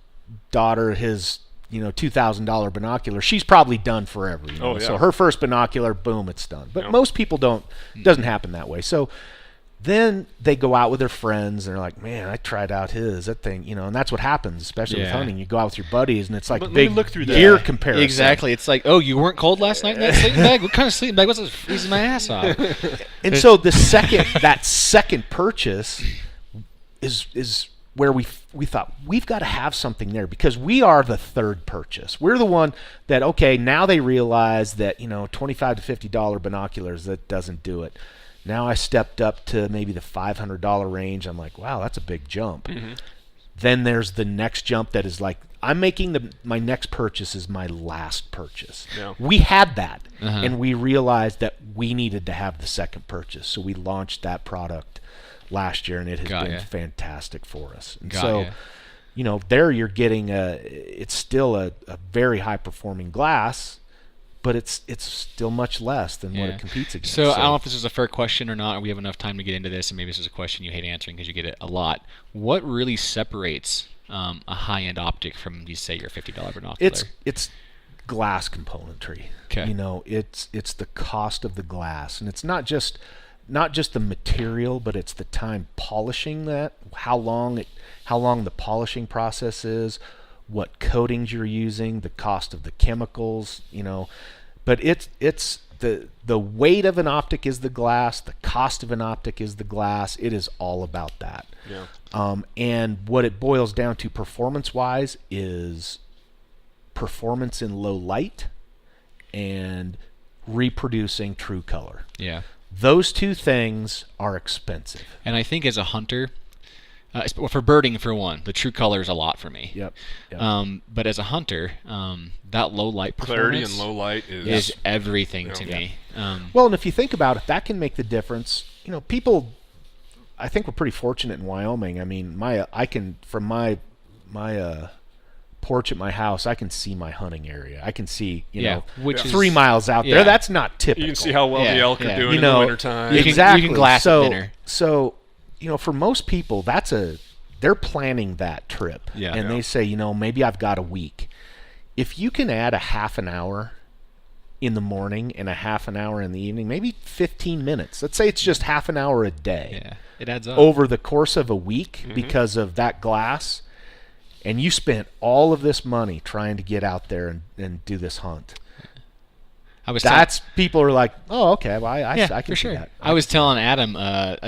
[SPEAKER 3] daughter his $2,000 binocular, she's probably done forever. So her first binocular, boom, it's done. But most people don't. It doesn't happen that way. So then they go out with their friends and they're like, man, I tried out that thing, and that's what happens, especially with hunting. You go out with your buddies and it's like big gear comparison.
[SPEAKER 2] Exactly. It's like, oh, you weren't cold last night in that sleeping bag? What kind of sleeping bag was this? Freezing my ass off.
[SPEAKER 3] And so that second purchase is where we thought we've got to have something there, because we are the third purchase. We're the one that, okay, now they realize that $25 to $50 binoculars, that doesn't do it. Now I stepped up to maybe the $500 range. I'm like, wow, that's a big jump. Then there's the next jump that is like, I'm making my next purchase is my last purchase. We had that, and we realized that we needed to have the second purchase, so we launched that product last year, and it has been fantastic for us. And there you're getting it's still a very high performing glass, but it's still much less than what it competes against.
[SPEAKER 2] So I don't know if this is a fair question or not, or we have enough time to get into this, and maybe this is a question you hate answering because you get it a lot. What really separates a high-end optic from, you say, your $50 binocular?
[SPEAKER 3] It's glass componentry.
[SPEAKER 2] Okay.
[SPEAKER 3] It's the cost of the glass, and it's not just the material, but it's the time polishing that, how long the polishing process is, what coatings you're using, the cost of the chemicals, but it's the weight of an optic is the glass, the cost of an optic is the glass. It is all about that. And what it boils down to performance-wise is performance in low light and reproducing true color. Those two things are expensive.
[SPEAKER 2] And I think as a hunter, for birding for one, the true color is a lot for me. But as a hunter, that low light performance,
[SPEAKER 1] clarity and low light
[SPEAKER 2] is everything to me.
[SPEAKER 3] Well, and if you think about it, that can make the difference. People, I think we're pretty fortunate in Wyoming. I mean, from my porch at my house, I can see my hunting area. I can see, which is 3 miles out there. That's not typical.
[SPEAKER 1] You can see how well the elk are doing in the wintertime.
[SPEAKER 3] Exactly.
[SPEAKER 2] You can glass it thinner.
[SPEAKER 3] So, for most people, they're planning that trip. And they say, maybe I've got a week. If you can add a half an hour in the morning and a half an hour in the evening, maybe 15 minutes. Let's say it's just half an hour a day.
[SPEAKER 2] It adds up.
[SPEAKER 3] Over the course of a week because of that glass. And you spent all of this money trying to get out there and do this hunt. people are like, oh, okay, well, I can
[SPEAKER 2] for
[SPEAKER 3] see
[SPEAKER 2] sure.
[SPEAKER 3] that.
[SPEAKER 2] I was telling Adam,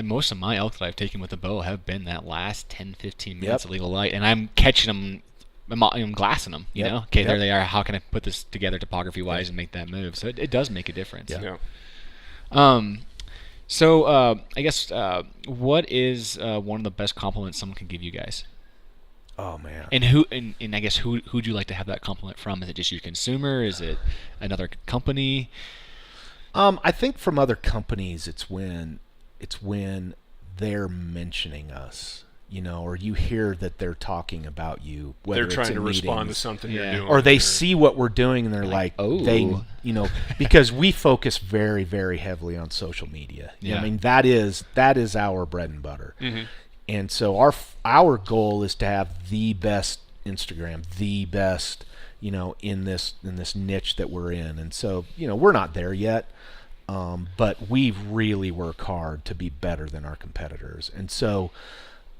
[SPEAKER 2] most of my elk that I've taken with the bow have been that last 10, 15 minutes of legal light, and I'm catching them. I'm glassing them, you know. Okay, there they are. How can I put this together topography-wise and make that move? So it does make a difference. So I guess what is one of the best compliments someone can give you guys?
[SPEAKER 3] Oh man.
[SPEAKER 2] And I guess who'd you like to have that compliment from? Is it just your consumer? Is it another company?
[SPEAKER 3] I think from other companies, it's when they're mentioning us, you know, or you hear that they're talking about you. Whether
[SPEAKER 1] They're trying
[SPEAKER 3] it's in
[SPEAKER 1] to respond to
[SPEAKER 3] meetings,
[SPEAKER 1] something you're doing,
[SPEAKER 3] or they see what we're doing and they're like,
[SPEAKER 2] oh,
[SPEAKER 3] you know, because we focus very, very heavily on social media. You know, I mean, that is our bread and butter.
[SPEAKER 1] Mm-hmm.
[SPEAKER 3] And so our goal is to have the best Instagram, the best, you know, in this niche that we're in. And so, you know, we're not there yet, but we really work hard to be better than our competitors. And so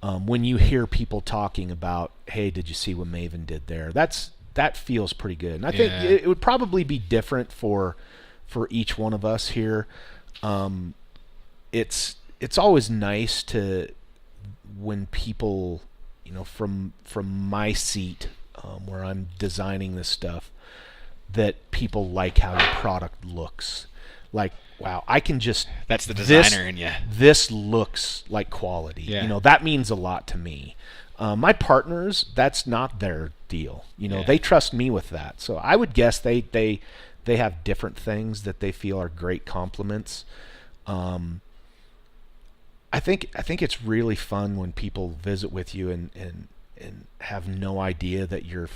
[SPEAKER 3] when you hear people talking about, hey, did you see what Maven did there? That feels pretty good. And I think it would probably be different for each one of us here. It's always nice to, when people, you know, from my seat where I'm designing this stuff, that people like how your product looks. Like, wow, I can just...
[SPEAKER 2] That's the designer in you.
[SPEAKER 3] This looks like quality.
[SPEAKER 2] Yeah.
[SPEAKER 3] You know, that means a lot to me. My partners, that's not their deal. You know, they trust me with that. So I would guess they have different things that they feel are great compliments. I think it's really fun when people visit with you and have no idea that you're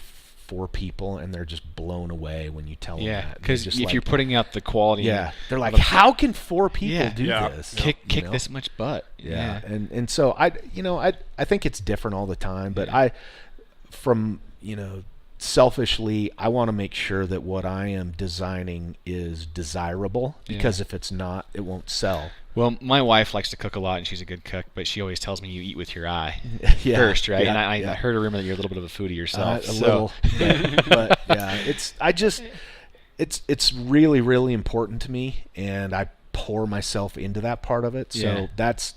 [SPEAKER 3] for people, and they're just blown away when you tell them that.
[SPEAKER 2] Yeah, because if
[SPEAKER 3] like,
[SPEAKER 2] you're putting out the quality,
[SPEAKER 3] they're like, how can 4 people do this?
[SPEAKER 2] Kick this much butt.
[SPEAKER 3] Yeah. And so I think it's different all the time, but selfishly, I want to make sure that what I am designing is desirable, because if it's not, it won't sell.
[SPEAKER 2] Well, my wife likes to cook a lot, and she's a good cook, but she always tells me you eat with your eye first, right? And I heard a rumor that you're a little bit of a foodie yourself.
[SPEAKER 3] Little, but it's really, really important to me, and I pour myself into that part of it. So that's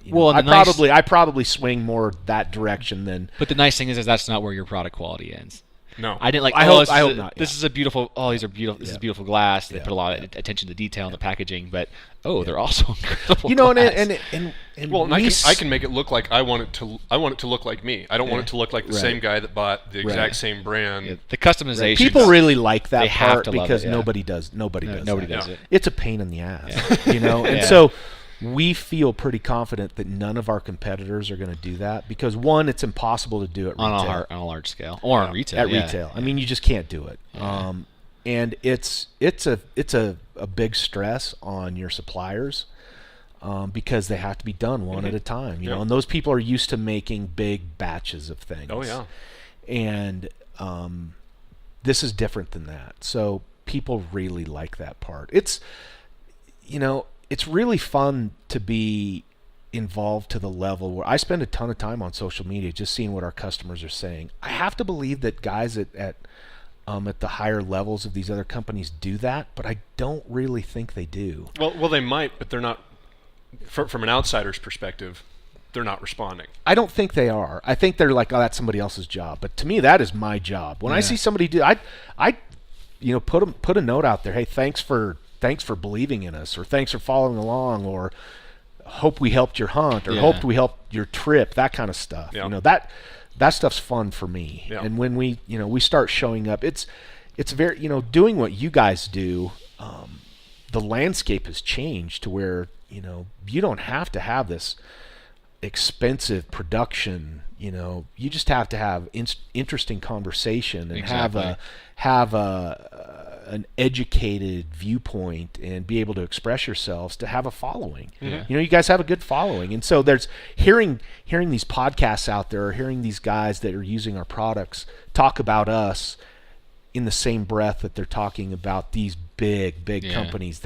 [SPEAKER 3] I probably swing more that direction than.
[SPEAKER 2] But the nice thing is that's not where your product quality ends.
[SPEAKER 1] No,
[SPEAKER 2] I didn't like.
[SPEAKER 3] I hope not.
[SPEAKER 2] This is a beautiful. Oh, these are beautiful. This is beautiful glass. They put a lot of attention to detail in the packaging, but they're also incredible.
[SPEAKER 3] You know,
[SPEAKER 2] glass.
[SPEAKER 3] and
[SPEAKER 1] I can make it look like I want it to look like me. I don't want it to look like the same guy that bought the exact same brand.
[SPEAKER 2] Yeah, the customization.
[SPEAKER 3] People really like that
[SPEAKER 2] they have
[SPEAKER 3] part
[SPEAKER 2] to love
[SPEAKER 3] because
[SPEAKER 2] it,
[SPEAKER 3] nobody does. Nobody does
[SPEAKER 2] it.
[SPEAKER 3] It's a pain in the ass, you know. And so we feel pretty confident that none of our competitors are going to do that, because one, it's impossible to do it
[SPEAKER 2] on a large scale or on retail.
[SPEAKER 3] Retail, I mean, you just can't do it. And it's a big stress on your suppliers, because they have to be done one at a time. You know, and those people are used to making big batches of things.
[SPEAKER 1] Oh yeah,
[SPEAKER 3] and this is different than that. So people really like that part. It's really fun to be involved to the level where I spend a ton of time on social media just seeing what our customers are saying. I have to believe that guys at the higher levels of these other companies do that, but I don't really think they do.
[SPEAKER 1] Well, they might, but they're not. From an outsider's perspective, they're not responding.
[SPEAKER 3] I don't think they are. I think they're like, oh, that's somebody else's job. But to me, that is my job. When I see somebody do, I put a note out there. Hey, thanks for believing in us, or thanks for following along, or hope we helped your hunt, or hoped we helped your trip, that kind of stuff.
[SPEAKER 1] Yeah.
[SPEAKER 3] You know, that stuff's fun for me.
[SPEAKER 1] Yeah.
[SPEAKER 3] And when we start showing up, it's very, doing what you guys do, the landscape has changed to where, you don't have to have this expensive production. You just have to have interesting conversation and have an educated viewpoint and be able to express yourselves to have a following.
[SPEAKER 1] Mm-hmm.
[SPEAKER 3] You guys have a good following, and so there's hearing these podcasts out there, or hearing these guys that are using our products talk about us in the same breath that they're talking about these big companies.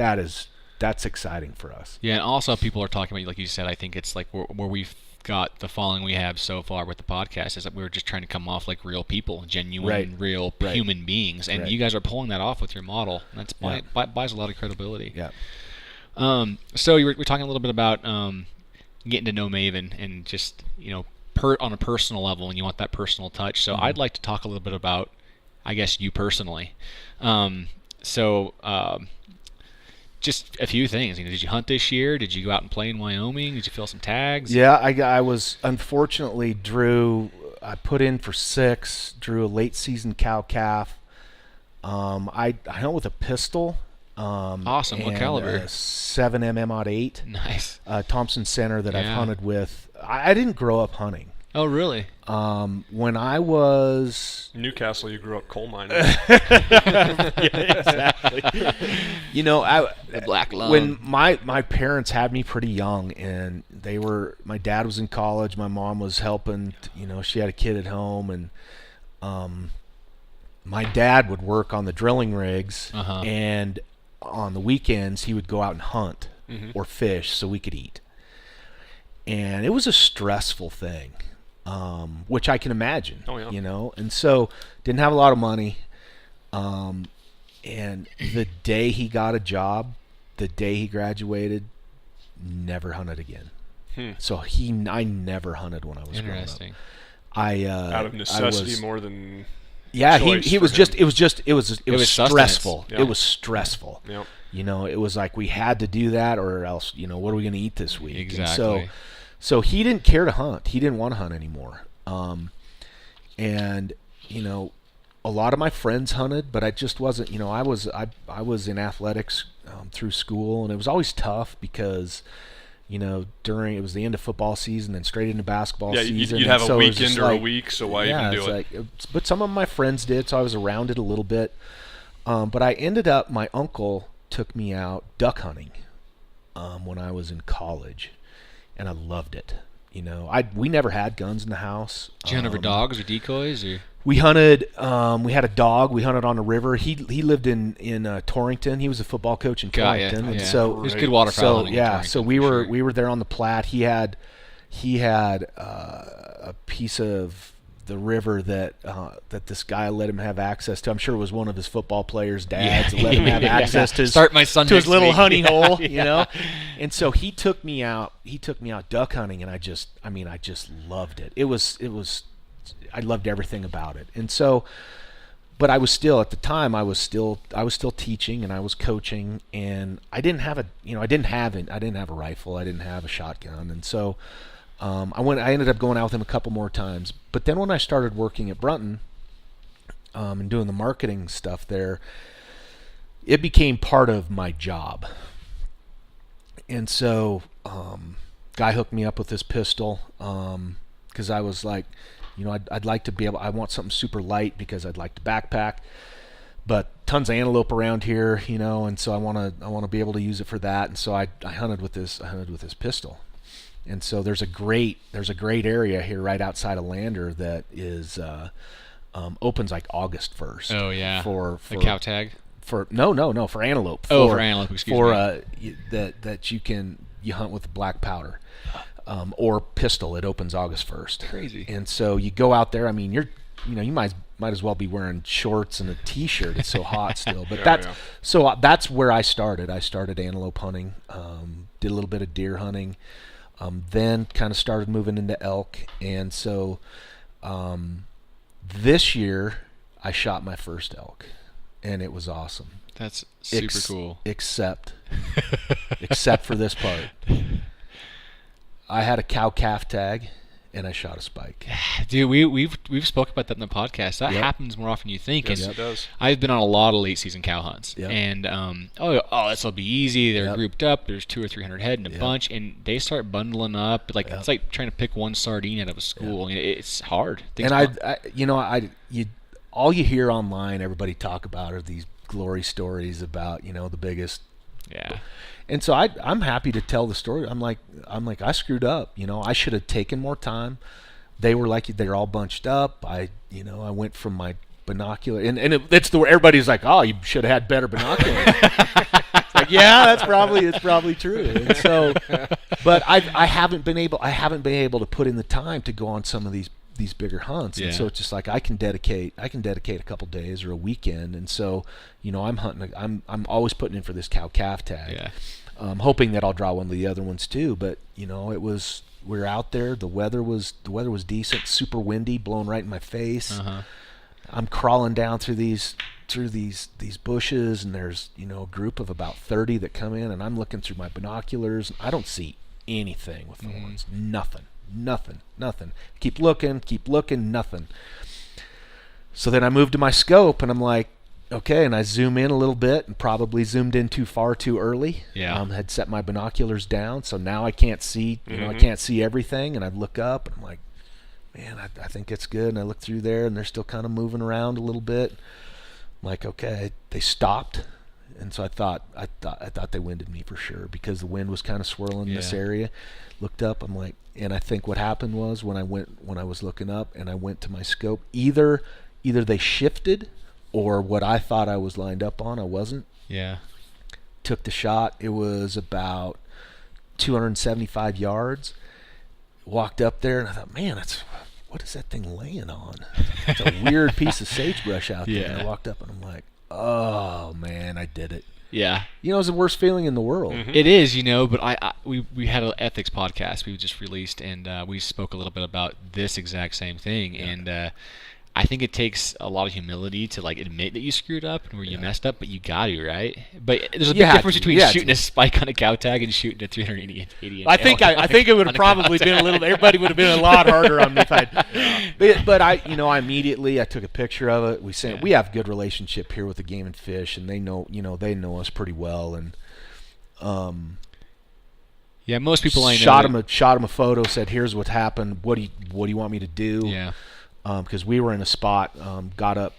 [SPEAKER 3] That's exciting for us.
[SPEAKER 2] Yeah, and also people are talking about, like you said, I think it's like where we've got the following we have so far with the podcast is that we were just trying to come off like real people, genuine, real human beings, and you guys are pulling that off with your model. That's buys a lot of credibility.
[SPEAKER 3] Yeah.
[SPEAKER 2] So we're talking a little bit about getting to know Maven and just on a personal level, and you want that personal touch. So I'd like to talk a little bit about, I guess, you personally. Just a few things. Did you hunt this year? Did you go out and play in Wyoming? Did you fill some tags?
[SPEAKER 3] Yeah, I was unfortunately I put in for 6, drew a late season cow calf. I hunt with a pistol.
[SPEAKER 2] Awesome. What caliber?
[SPEAKER 3] 7mm/8.
[SPEAKER 2] Nice.
[SPEAKER 3] Thompson Center that I've hunted with. I didn't grow up hunting.
[SPEAKER 2] Oh, really?
[SPEAKER 3] When I was
[SPEAKER 1] Newcastle, you grew up coal mining.
[SPEAKER 3] Yeah, exactly.
[SPEAKER 2] The black lung.
[SPEAKER 3] When my parents had me pretty young, and my dad was in college, my mom was helping. She had a kid at home, and my dad would work on the drilling rigs, and on the weekends he would go out and hunt or fish so we could eat. And it was a stressful thing. Which I can imagine, and so didn't have a lot of money. And the day he got a job, the day he graduated, never hunted again. So I never hunted when I was growing up.
[SPEAKER 2] Interesting.
[SPEAKER 1] Out of necessity more than
[SPEAKER 3] he was just it was stressful.
[SPEAKER 2] Yeah.
[SPEAKER 3] It was stressful.
[SPEAKER 1] Yep.
[SPEAKER 3] It was like we had to do that, or else what are we going to eat this week?
[SPEAKER 2] Exactly.
[SPEAKER 3] And so he didn't care to hunt. He didn't want to hunt anymore. And a lot of my friends hunted, but I just wasn't. I was in athletics through school, and it was always tough because it was the end of football season and straight into basketball season.
[SPEAKER 1] You'd have
[SPEAKER 3] so
[SPEAKER 1] a weekend or a week, so why even do it?
[SPEAKER 3] But some of my friends did, so I was around it a little bit. But I ended up. My uncle took me out duck hunting when I was in college. And I loved it. We never had guns in the house.
[SPEAKER 2] Did you hunt over dogs or decoys? Or?
[SPEAKER 3] We hunted. We had a dog. We hunted on the river. He lived in Torrington. He was a football coach in Torrington, and so
[SPEAKER 2] there's good waterfowl hunting in Torrington,
[SPEAKER 3] so we were there on the Platte. He had a piece of the river that this guy let him have access to. I'm sure it was one of his football players' dads that let him have access to his,
[SPEAKER 2] my son
[SPEAKER 3] to his little
[SPEAKER 2] week.
[SPEAKER 3] hunting hole, And so he took me out duck hunting, and I just loved it. It was I loved everything about it. And so, but I was still at the time I was still teaching, and I was coaching, and I didn't have a rifle, I didn't have a shotgun, and so I ended up going out with him a couple more times. But then when I started working at Brunton and doing the marketing stuff there, it became part of my job. And so guy hooked me up with this pistol because I was like, I'd like to be able, I want something super light because I'd like to backpack. But tons of antelope around here, and so I want to be able to use it for that. And so I hunted with this pistol. And so there's a great area here right outside of Lander that is opens like August 1st.
[SPEAKER 2] Oh yeah.
[SPEAKER 3] For
[SPEAKER 2] the cow tag.
[SPEAKER 3] For antelope.
[SPEAKER 2] For antelope. Excuse me.
[SPEAKER 3] That you hunt with black powder, or pistol. It opens August 1st.
[SPEAKER 2] Crazy.
[SPEAKER 3] And so you go out there. I mean, you might as well be wearing shorts and a t-shirt. It's so hot still. But that's where I started. I started antelope hunting. Did a little bit of deer hunting. Then kind of started moving into elk, and so this year I shot my first elk, and it was awesome.
[SPEAKER 2] That's super cool.
[SPEAKER 3] Except for this part. I had a cow calf tag, and I shot a spike.
[SPEAKER 2] Dude, we've spoke about that in the podcast. That happens more often than you think.
[SPEAKER 1] Yes,
[SPEAKER 2] and
[SPEAKER 1] it does.
[SPEAKER 2] I've been on a lot of late season cow hunts,
[SPEAKER 3] Yep.
[SPEAKER 2] and this will be easy. They're grouped up. There's 200 or 300 head in a bunch, and they start bundling up. Like it's like trying to pick one sardine out of a school. It's hard.
[SPEAKER 3] All you hear online, everybody talk about are these glory stories about the biggest.
[SPEAKER 2] Yeah.
[SPEAKER 3] And so I'm happy to tell the story. I'm like I screwed up. I should have taken more time. They were like they're all bunched up. I went from my binocular, and it's the everybody's like, oh, you should have had better binoculars. like, yeah, it's probably true. And so, but I haven't been able to put in the time to go on some of these bigger hunts.
[SPEAKER 2] Yeah.
[SPEAKER 3] And so it's just like I can dedicate a couple days or a weekend. And so, I'm hunting. I'm always putting in for this cow-calf tag.
[SPEAKER 2] Yeah.
[SPEAKER 3] Hoping that I'll draw one of the other ones too. But we were out there. The weather was decent. Super windy, blowing right in my face.
[SPEAKER 2] Uh-huh.
[SPEAKER 3] I'm crawling down through these bushes, and there's a group of about 30 that come in, and I'm looking through my binoculars. And I don't see anything with thorns. Nothing. Keep looking, nothing. So then I moved to my scope, and I'm like, okay, and I zoom in a little bit, and probably zoomed in too far too early.
[SPEAKER 2] Yeah.
[SPEAKER 3] Had set my binoculars down, so now I can't see. I can't see everything, and I look up, and I'm like, man, I think it's good. And I look through there, and they're still kind of moving around a little bit. I'm like, okay, they stopped, and so I thought they winded me for sure because the wind was kind of swirling in this area. Looked up, I'm like, and I think what happened was when I was looking up and I went to my scope, either they shifted or what I thought I was lined up on, I wasn't.
[SPEAKER 2] Yeah.
[SPEAKER 3] Took the shot. It was about 275 yards. Walked up there and I thought, man, what is that thing laying on? It's a weird piece of sagebrush out there. And I walked up and I'm like, oh man, I did it.
[SPEAKER 2] Yeah.
[SPEAKER 3] It was the worst feeling in the world.
[SPEAKER 2] It is, but we had an ethics podcast we just released, and we spoke a little bit about this exact same thing, and I think it takes a lot of humility to admit that you screwed up and where you messed up, but you got to, right? But there's a big difference between shooting a spike on a cow tag and shooting a 380 inch.
[SPEAKER 3] I think it would have probably been a little. Everybody would have been a lot harder on me if But I immediately I took a picture of it. We have a good relationship here with the Game and Fish, and they know us pretty well, and
[SPEAKER 2] most people I know
[SPEAKER 3] shot him a photo. Said, here's what happened. What do you want me to do?
[SPEAKER 2] Yeah.
[SPEAKER 3] Because we were in a spot, got up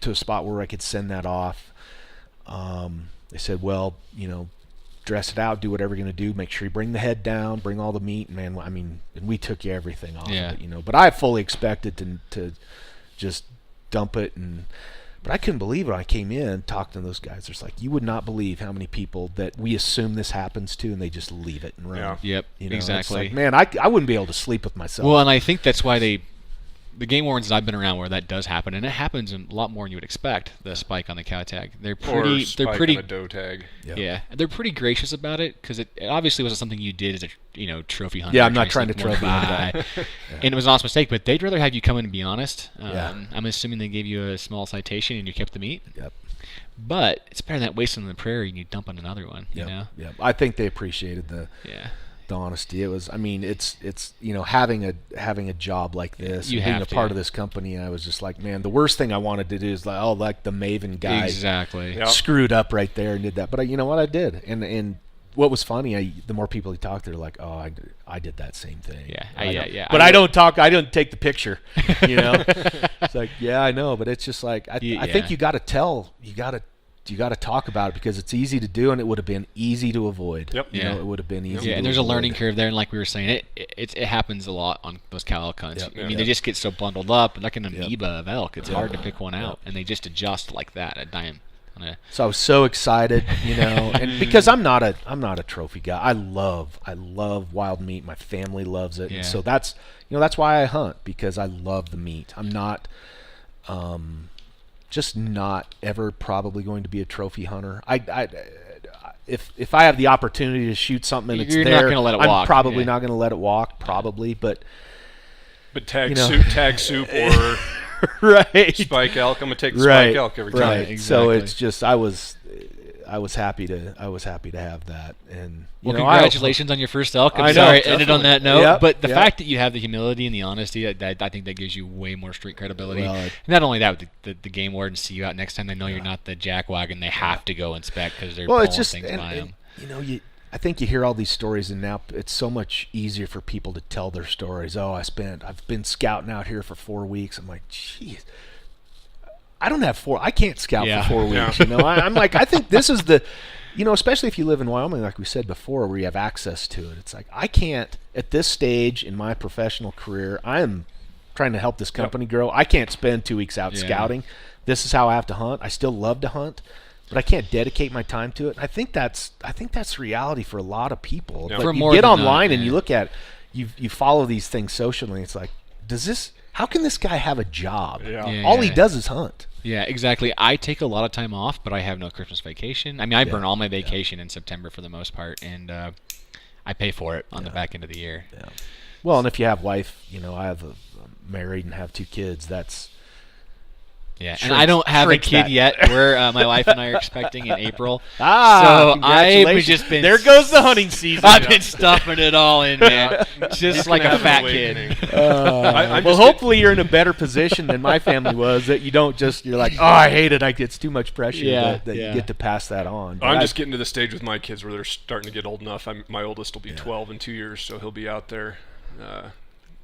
[SPEAKER 3] to a spot where I could send that off. They said, well, dress it out, do whatever you're going to do. Make sure you bring the head down, bring all the meat. And and we took everything off of it, But I fully expected to just dump it. But I couldn't believe it. I came in, talked to those guys. There's you would not believe how many people that we assume this happens to, and they just leave it and run.
[SPEAKER 2] Yeah. Yep, exactly.
[SPEAKER 3] It's man, I wouldn't be able to sleep with myself.
[SPEAKER 2] Well, and I think that's why the game wardens that I've been around where that does happen, and it happens a lot more than you would expect. The spike on the cow tag, they're pretty
[SPEAKER 1] on a doe tag.
[SPEAKER 2] Yeah, they're pretty gracious about it because it obviously wasn't something you did as a trophy hunter.
[SPEAKER 3] Yeah, I'm not trying to trophy hunt.
[SPEAKER 2] And it was an honest mistake, but they'd rather have you come in and be honest. I'm assuming they gave you a small citation and you kept the meat.
[SPEAKER 3] Yep.
[SPEAKER 2] But it's better than that wasting on the prairie and you dump on another one. You know.
[SPEAKER 3] Yeah. I think they appreciated the honesty. It was. It's having a job like this, being a part of this company. I was just like, man, the worst thing I wanted to do is the Maven guy screwed up right there and did that. But you know what I did, and what was funny, the more people he talked, they're like, oh, I did that same thing.
[SPEAKER 2] Yeah.
[SPEAKER 3] But I don't talk. I didn't take the picture. It's like, yeah, I know, but it's just like I think you got to tell. You got to talk about it because it's easy to do, and it would have been easy to avoid.
[SPEAKER 1] Yep.
[SPEAKER 3] It would have been easy.
[SPEAKER 2] Yeah, and there's a learning curve there, and like we were saying, it happens a lot on those cow elk hunts. They just get so bundled up, like an amoeba of elk. It's hard to pick one out, and they just adjust like that at dime.
[SPEAKER 3] So I was so excited, and because I'm not a trophy guy. I love wild meat. My family loves it, and so that's why I hunt, because I love the meat. I'm not. Just not ever probably going to be a trophy hunter. If I have the opportunity to shoot something and it's
[SPEAKER 2] You're
[SPEAKER 3] there,
[SPEAKER 2] not gonna let it walk.
[SPEAKER 3] I'm probably not going to let it walk. Probably, but
[SPEAKER 1] tag soup or
[SPEAKER 3] right
[SPEAKER 1] spike elk. I'm gonna take the spike elk every time.
[SPEAKER 3] Right.
[SPEAKER 2] Exactly.
[SPEAKER 3] So it's just I was happy to have that, and
[SPEAKER 2] congratulations on your first elk. I'm sorry it ended on that note, but the fact that you have the humility and the honesty, I think that gives you way more street credibility. And not only that, the game wardens see you out next time, they know you're not the jackwagon they have to go inspect because they're pulling things by them.
[SPEAKER 3] I think you hear all these stories, and now it's so much easier for people to tell their stories. Oh, I've been scouting out here for 4 weeks. I'm like, jeez. I don't have I can't scout for 4 weeks. I'm like, I think this is the, especially if you live in Wyoming, like we said before, where you have access to it. It's like, I can't, at this stage in my professional career, I am trying to help this company grow. I can't spend 2 weeks out scouting. This is how I have to hunt. I still love to hunt, but I can't dedicate my time to it. I think that's reality for a lot of people.
[SPEAKER 1] Yeah.
[SPEAKER 3] But
[SPEAKER 2] For
[SPEAKER 3] you
[SPEAKER 2] more
[SPEAKER 3] get
[SPEAKER 2] than
[SPEAKER 3] online
[SPEAKER 2] that,
[SPEAKER 3] and you
[SPEAKER 2] yeah.
[SPEAKER 3] look at you follow these things socially. It's like, how can this guy have a job?
[SPEAKER 1] Yeah.
[SPEAKER 2] Yeah,
[SPEAKER 3] All he
[SPEAKER 2] yeah.
[SPEAKER 3] does is hunt.
[SPEAKER 2] Yeah, exactly. I take a lot of time off, but I have no Christmas vacation. I mean, I burn all my vacation in September for the most part, and I pay for it on the back end of the year.
[SPEAKER 3] Yeah. Well, and if you have wife, I have I'm married and have 2 kids. That's
[SPEAKER 2] Yeah, and
[SPEAKER 3] Shrinks-
[SPEAKER 2] I don't have a
[SPEAKER 3] shrinks
[SPEAKER 2] kid
[SPEAKER 3] that.
[SPEAKER 2] yet. We're my wife and I are expecting in April.
[SPEAKER 3] so
[SPEAKER 2] so I've
[SPEAKER 3] congratulations.
[SPEAKER 2] just been.
[SPEAKER 3] There goes the hunting season.
[SPEAKER 2] I've been stuffing it all in, man. Just like a
[SPEAKER 1] Have an
[SPEAKER 2] fat
[SPEAKER 1] awakening.
[SPEAKER 2] kid.
[SPEAKER 1] I'm
[SPEAKER 3] Well,
[SPEAKER 1] just
[SPEAKER 3] hopefully you're in a better position than my family was. That you don't you're like, oh, I hate it. It's too much pressure.
[SPEAKER 2] Yeah,
[SPEAKER 3] that
[SPEAKER 2] yeah.
[SPEAKER 3] you get to pass that on. But
[SPEAKER 1] I'm just getting to the stage with my kids where they're starting to get old enough. My oldest will be 12 in 2 years, so he'll be out there.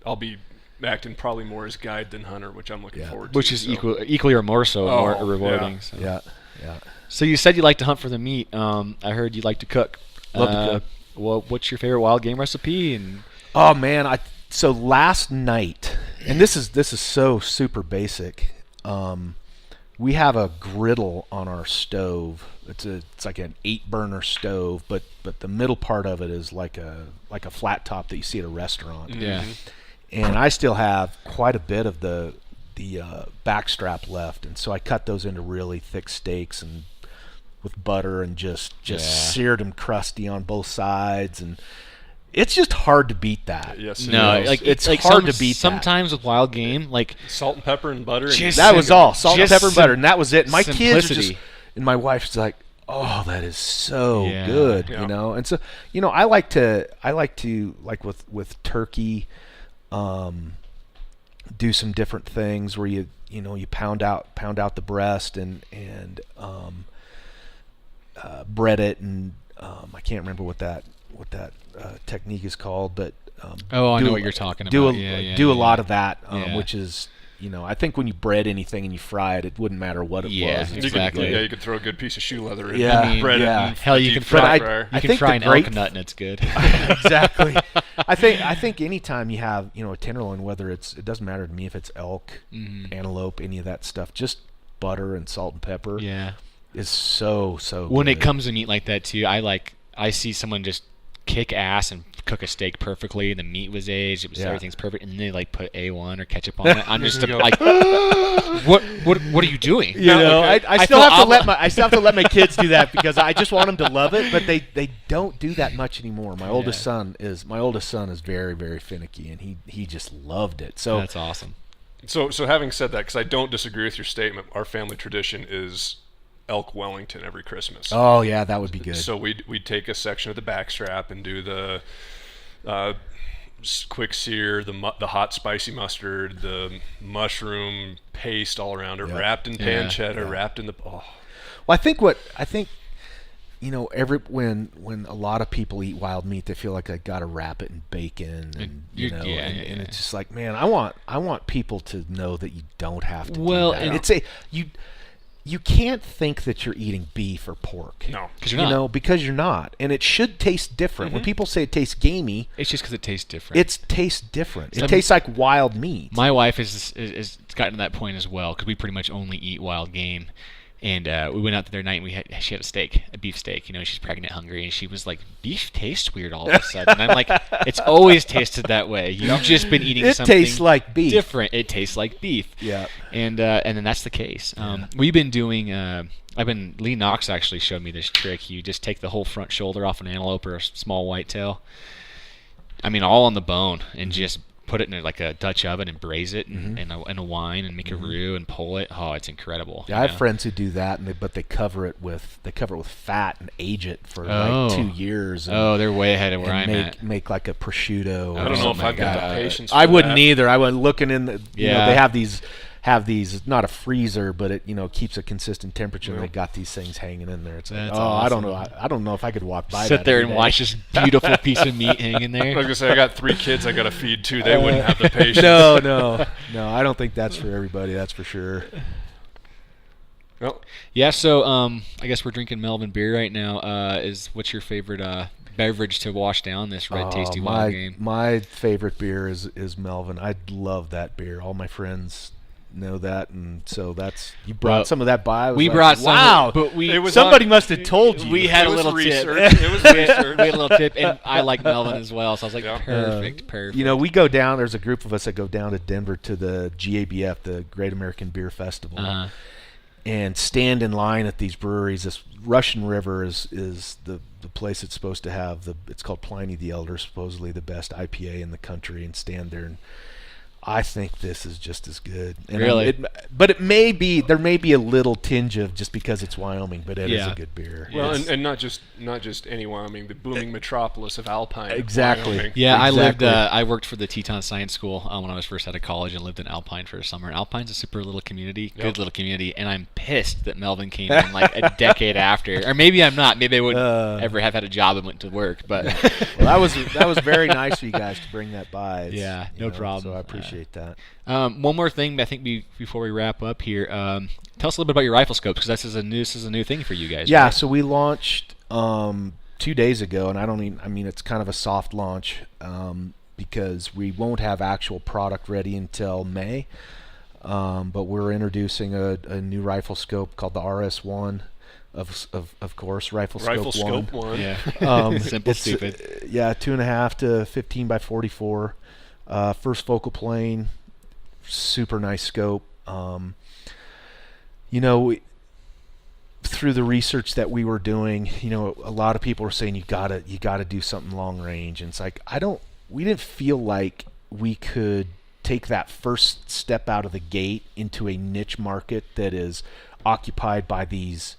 [SPEAKER 1] I'll be acting probably more as guide than hunter, which I'm looking forward to.
[SPEAKER 2] Which is
[SPEAKER 1] so.
[SPEAKER 2] equally or more so more
[SPEAKER 1] Oh,
[SPEAKER 2] rewarding.
[SPEAKER 1] yeah.
[SPEAKER 2] So.
[SPEAKER 3] Yeah.
[SPEAKER 2] So you said you like to hunt for the meat. I heard you like to cook.
[SPEAKER 3] Love to cook.
[SPEAKER 2] Well, what's your favorite wild game recipe? And
[SPEAKER 3] Oh man, so last night, and this is so super basic. We have a griddle on our stove. It's like an 8-burner stove, but the middle part of it is like a flat top that you see at a restaurant.
[SPEAKER 2] yeah,
[SPEAKER 3] And I still have quite a bit of the backstrap left, and so I cut those into really thick steaks and with butter and just seared them crusty on both sides, and it's just hard to beat that.
[SPEAKER 1] Yes, it
[SPEAKER 2] no,
[SPEAKER 1] is.
[SPEAKER 2] like
[SPEAKER 3] It's
[SPEAKER 2] like
[SPEAKER 3] hard to beat that.
[SPEAKER 2] Sometimes with wild game, like
[SPEAKER 1] salt and pepper and butter.
[SPEAKER 2] Just-
[SPEAKER 3] That was all salt and
[SPEAKER 2] Just
[SPEAKER 3] pepper and butter, and that was it. My kids are just,
[SPEAKER 2] simplicity.
[SPEAKER 3] and my wife's like, "Oh, that is so
[SPEAKER 2] Yeah.
[SPEAKER 3] good,"
[SPEAKER 1] Yeah.
[SPEAKER 3] And so I like to like with turkey, do some different things where you pound out the breast and bread it, and I can't remember what that technique is called, but
[SPEAKER 2] Oh, I
[SPEAKER 3] do
[SPEAKER 2] know
[SPEAKER 3] a-
[SPEAKER 2] what you're talking
[SPEAKER 3] do
[SPEAKER 2] about.
[SPEAKER 3] a,
[SPEAKER 2] Yeah,
[SPEAKER 3] do a
[SPEAKER 2] yeah,
[SPEAKER 3] lot
[SPEAKER 2] yeah.
[SPEAKER 3] of that,
[SPEAKER 2] Yeah.
[SPEAKER 3] which is I think when you bread anything and you fry it, it wouldn't matter what it
[SPEAKER 2] Yeah,
[SPEAKER 3] was. It's
[SPEAKER 1] You
[SPEAKER 3] pretty
[SPEAKER 2] exactly.
[SPEAKER 3] good.
[SPEAKER 1] Could, you could throw a good piece of shoe leather in.
[SPEAKER 3] Yeah,
[SPEAKER 1] and bread
[SPEAKER 3] yeah.
[SPEAKER 1] it and
[SPEAKER 2] Hell, you
[SPEAKER 1] deep
[SPEAKER 2] can
[SPEAKER 1] fry
[SPEAKER 3] fry-
[SPEAKER 1] fryer.
[SPEAKER 2] You
[SPEAKER 3] I
[SPEAKER 2] can
[SPEAKER 3] think
[SPEAKER 2] fry
[SPEAKER 3] the
[SPEAKER 2] an
[SPEAKER 3] great-
[SPEAKER 2] elk nut and it's good.
[SPEAKER 3] Exactly. I think anytime you have a tenderloin, whether it doesn't matter to me if it's elk, antelope, any of that stuff, just butter and salt and pepper
[SPEAKER 2] Yeah.
[SPEAKER 3] is so
[SPEAKER 2] When
[SPEAKER 3] good.
[SPEAKER 2] it comes to meat like that too, I see someone just kick ass and cook a steak perfectly. The meat was aged, everything's perfect, and then they like put A1 or ketchup on it. I'm just like, what are you doing?
[SPEAKER 3] I still
[SPEAKER 2] feel
[SPEAKER 3] have to let my kids do that because I just want them to love it, but they don't do that much anymore. My oldest son is very, very finicky, and he just loved it. So
[SPEAKER 2] That's awesome.
[SPEAKER 1] So having said that, because I don't disagree with your statement, our family tradition is elk Wellington every Christmas.
[SPEAKER 3] oh yeah, that would be good.
[SPEAKER 1] So we'd take a section of the backstrap and do the quick sear, the hot spicy mustard, the mushroom paste all around it,
[SPEAKER 3] Yeah.
[SPEAKER 1] wrapped in
[SPEAKER 2] Yeah.
[SPEAKER 1] pancetta, wrapped in the. Oh,
[SPEAKER 3] Well, I think when a lot of people eat wild meat, they feel like they got to wrap it in bacon, and and it's just like, man, I want people to know that you don't have to.
[SPEAKER 2] Well,
[SPEAKER 3] do that.
[SPEAKER 2] and-
[SPEAKER 3] you can't think that you're eating beef or pork.
[SPEAKER 1] no.
[SPEAKER 2] Because you're not.
[SPEAKER 3] Because you're not, and it should taste different. When people say it tastes gamey,
[SPEAKER 2] It's just because it tastes different.
[SPEAKER 3] it tastes different. It
[SPEAKER 2] So-
[SPEAKER 3] tastes like wild meat.
[SPEAKER 2] My wife is gotten to that point as well because we pretty much only eat wild game. And we went out the other night and she had a beef steak. She's pregnant, hungry, and she was like, "Beef tastes weird all of a sudden." And I'm like, "It's always tasted that way. You've just been eating
[SPEAKER 3] It
[SPEAKER 2] something
[SPEAKER 3] tastes like beef.
[SPEAKER 2] different. It tastes like beef."
[SPEAKER 3] Yeah.
[SPEAKER 2] And then that's the case. We've been doing. Lee Knox actually showed me this trick. You just take the whole front shoulder off an antelope or a small whitetail. I mean, all on the bone, and just put it in like a Dutch oven and braise it in a wine and make a roux and pull it. Oh, it's incredible.
[SPEAKER 3] Yeah, I have friends who do that, but they cover it with fat and age it for
[SPEAKER 2] Oh.
[SPEAKER 3] like 2 years. And,
[SPEAKER 2] Oh, they're way ahead of where
[SPEAKER 3] and
[SPEAKER 2] I'm at.
[SPEAKER 3] make like a prosciutto.
[SPEAKER 1] I
[SPEAKER 3] or
[SPEAKER 1] don't know if
[SPEAKER 3] something
[SPEAKER 1] I've got
[SPEAKER 3] like
[SPEAKER 1] the
[SPEAKER 3] that.
[SPEAKER 1] patience.
[SPEAKER 3] I
[SPEAKER 1] for
[SPEAKER 3] wouldn't
[SPEAKER 1] that.
[SPEAKER 3] either. I went looking in the.
[SPEAKER 2] Yeah.
[SPEAKER 3] They have these not a freezer, but it keeps a consistent temperature. And they got these things hanging in there. It's like,
[SPEAKER 2] That's
[SPEAKER 3] I don't
[SPEAKER 2] awesome.
[SPEAKER 3] know. I don't know if I could walk by.
[SPEAKER 2] Sit
[SPEAKER 3] that
[SPEAKER 2] there
[SPEAKER 3] every
[SPEAKER 2] and
[SPEAKER 3] day.
[SPEAKER 2] watch this beautiful piece of meat hanging
[SPEAKER 1] I was
[SPEAKER 2] there.
[SPEAKER 1] gonna say I got 3 kids I gotta feed too. They wouldn't have the patience.
[SPEAKER 3] No. I don't think that's for everybody. That's for sure.
[SPEAKER 1] Well,
[SPEAKER 2] Yeah, so I guess we're drinking Melvin beer right now. What's your favorite beverage to wash down this red tasty wild game?
[SPEAKER 3] My favorite beer is Melvin. I love that beer. All my friends know that, and so you brought some of that by. I was
[SPEAKER 2] We
[SPEAKER 3] like,
[SPEAKER 2] brought some,
[SPEAKER 3] wow,
[SPEAKER 2] but
[SPEAKER 3] somebody must have told you.
[SPEAKER 2] We had a
[SPEAKER 1] was
[SPEAKER 2] little tip.
[SPEAKER 1] research. It was research.
[SPEAKER 2] We had a little tip, and I like Melvin as well, so I was like, perfect.
[SPEAKER 3] You know, we go down. There's a group of us that go down to Denver to the GABF, the Great American Beer Festival, and stand in line at these breweries. This Russian River is the place it's supposed to have it's called Pliny the Elder, supposedly the best IPA in the country, and stand there, and I think this is just as good. And
[SPEAKER 2] really?
[SPEAKER 3] But there may be a little tinge of just because it's Wyoming, but it is a good beer.
[SPEAKER 1] Well, and not just any Wyoming, the booming metropolis of Alpine.
[SPEAKER 3] Exactly.
[SPEAKER 1] Wyoming.
[SPEAKER 2] Yeah,
[SPEAKER 3] Exactly.
[SPEAKER 2] I worked for the Teton Science School when I was first out of college and lived in Alpine for a summer. And Alpine's a super little community, good little community, and I'm pissed that Melvin came in like a decade after. Or maybe I'm not. Maybe I wouldn't ever have had a job and went to work. But
[SPEAKER 3] Well, that was very nice of you guys to bring that by.
[SPEAKER 2] Yeah, no problem.
[SPEAKER 3] So I appreciate that.
[SPEAKER 2] one more thing, I think before we wrap up here, tell us a little bit about your rifle scopes, because this is a new thing for you guys.
[SPEAKER 3] Yeah,
[SPEAKER 2] right?
[SPEAKER 3] so we launched 2 days ago, and I mean it's kind of a soft launch because we won't have actual product ready until May. But we're introducing a new rifle scope called the RS1. Of course, rifle scope 1.
[SPEAKER 2] Yeah. Simple, stupid.
[SPEAKER 3] Yeah, 2.5 to 15 by 44. First focal plane, super nice scope. Through the research that we were doing, a lot of people were saying you gotta do something long range, and it's like we didn't feel like we could take that first step out of the gate into a niche market that is occupied by these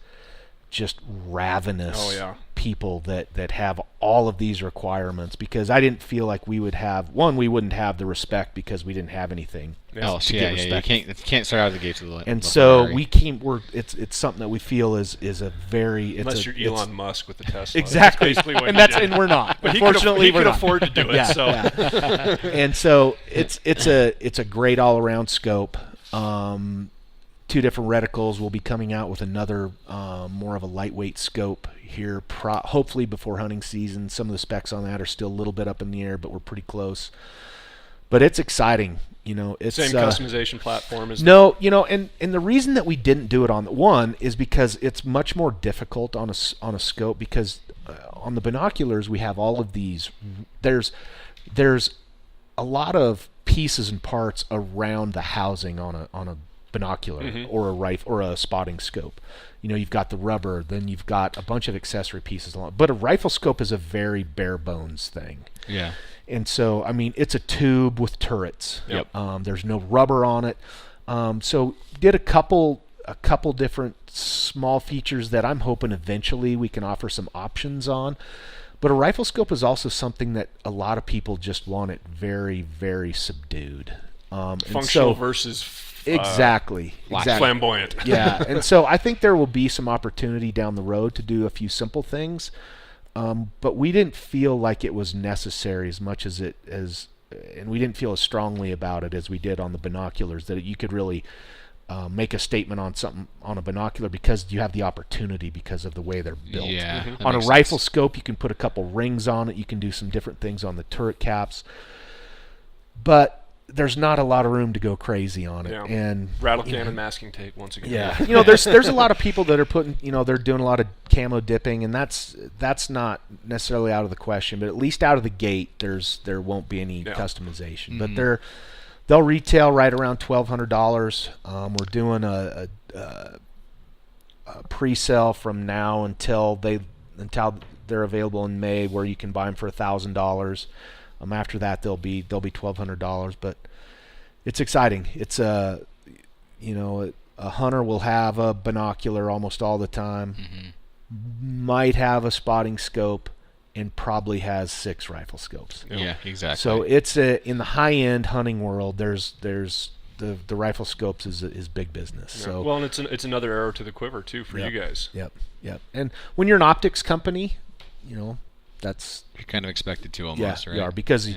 [SPEAKER 3] just ravenous people that have all of these requirements, because I didn't feel like we wouldn't have the respect because we didn't have anything to get respect.
[SPEAKER 2] You can't start out of the gates with
[SPEAKER 3] and so it's something that we feel is a very
[SPEAKER 1] unless you're Elon Musk with the Tesla.
[SPEAKER 3] Exactly.
[SPEAKER 1] That's basically what
[SPEAKER 3] and we're not.
[SPEAKER 1] But
[SPEAKER 3] Unfortunately,
[SPEAKER 1] he could afford to do it.
[SPEAKER 3] Yeah,
[SPEAKER 1] so
[SPEAKER 3] yeah. And so it's a great all around scope. 2 different reticles. We'll be coming out with another more of a lightweight scope here, hopefully before hunting season. Some of the specs on that are still a little bit up in the air, but we're pretty close. But it's exciting. It's
[SPEAKER 1] same customization platform as
[SPEAKER 3] no, and the reason that we didn't do it on one is because it's much more difficult on a scope, because on the binoculars we have all of these. There's a lot of pieces and parts around the housing on a binocular or a rifle or a spotting scope. You've got the rubber, then you've got a bunch of accessory pieces along. But a rifle scope is a very bare bones thing.
[SPEAKER 2] Yeah.
[SPEAKER 3] And so, it's a tube with turrets.
[SPEAKER 2] Yep.
[SPEAKER 3] There's no rubber on it. So did a couple different small features that I'm hoping eventually we can offer some options on. But a rifle scope is also something that a lot of people just want it very, very subdued.
[SPEAKER 1] functional versus
[SPEAKER 3] exactly
[SPEAKER 1] flamboyant.
[SPEAKER 3] Yeah, and so I think there will be some opportunity down the road to do a few simple things, but we didn't feel like it was necessary as much as and we didn't feel as strongly about it as we did on the binoculars, that you could really make a statement on something on a binocular because you have the opportunity because of the way they're built.
[SPEAKER 2] Yeah,
[SPEAKER 3] On a rifle scope, you can put a couple rings on it. You can do some different things on the turret caps, but there's not a lot of room to go crazy on it.
[SPEAKER 1] Yeah.
[SPEAKER 3] And
[SPEAKER 1] rattle cannon masking tape once again.
[SPEAKER 3] Yeah, there's a lot of people that are putting, they're doing a lot of camo dipping, and that's not necessarily out of the question. But at least out of the gate, there won't be any customization.
[SPEAKER 2] Mm-hmm.
[SPEAKER 3] But they'll retail right around $1,200. We're doing a pre-sale from now until they're available in May, where you can buy them for $1,000. After that, they'll be $1,200. But it's exciting. It's a hunter will have a binocular almost all the time. Mm-hmm. Might have a spotting scope, and probably has 6 rifle scopes.
[SPEAKER 2] Yeah, exactly.
[SPEAKER 3] So it's in the high-end hunting world. There's the rifle scopes is big business.
[SPEAKER 1] Yeah.
[SPEAKER 3] So
[SPEAKER 1] well, and it's another arrow to the quiver too for you guys.
[SPEAKER 3] Yep. And when you're an optics company, that's
[SPEAKER 2] you're kind of expected to almost, right?
[SPEAKER 3] You are, because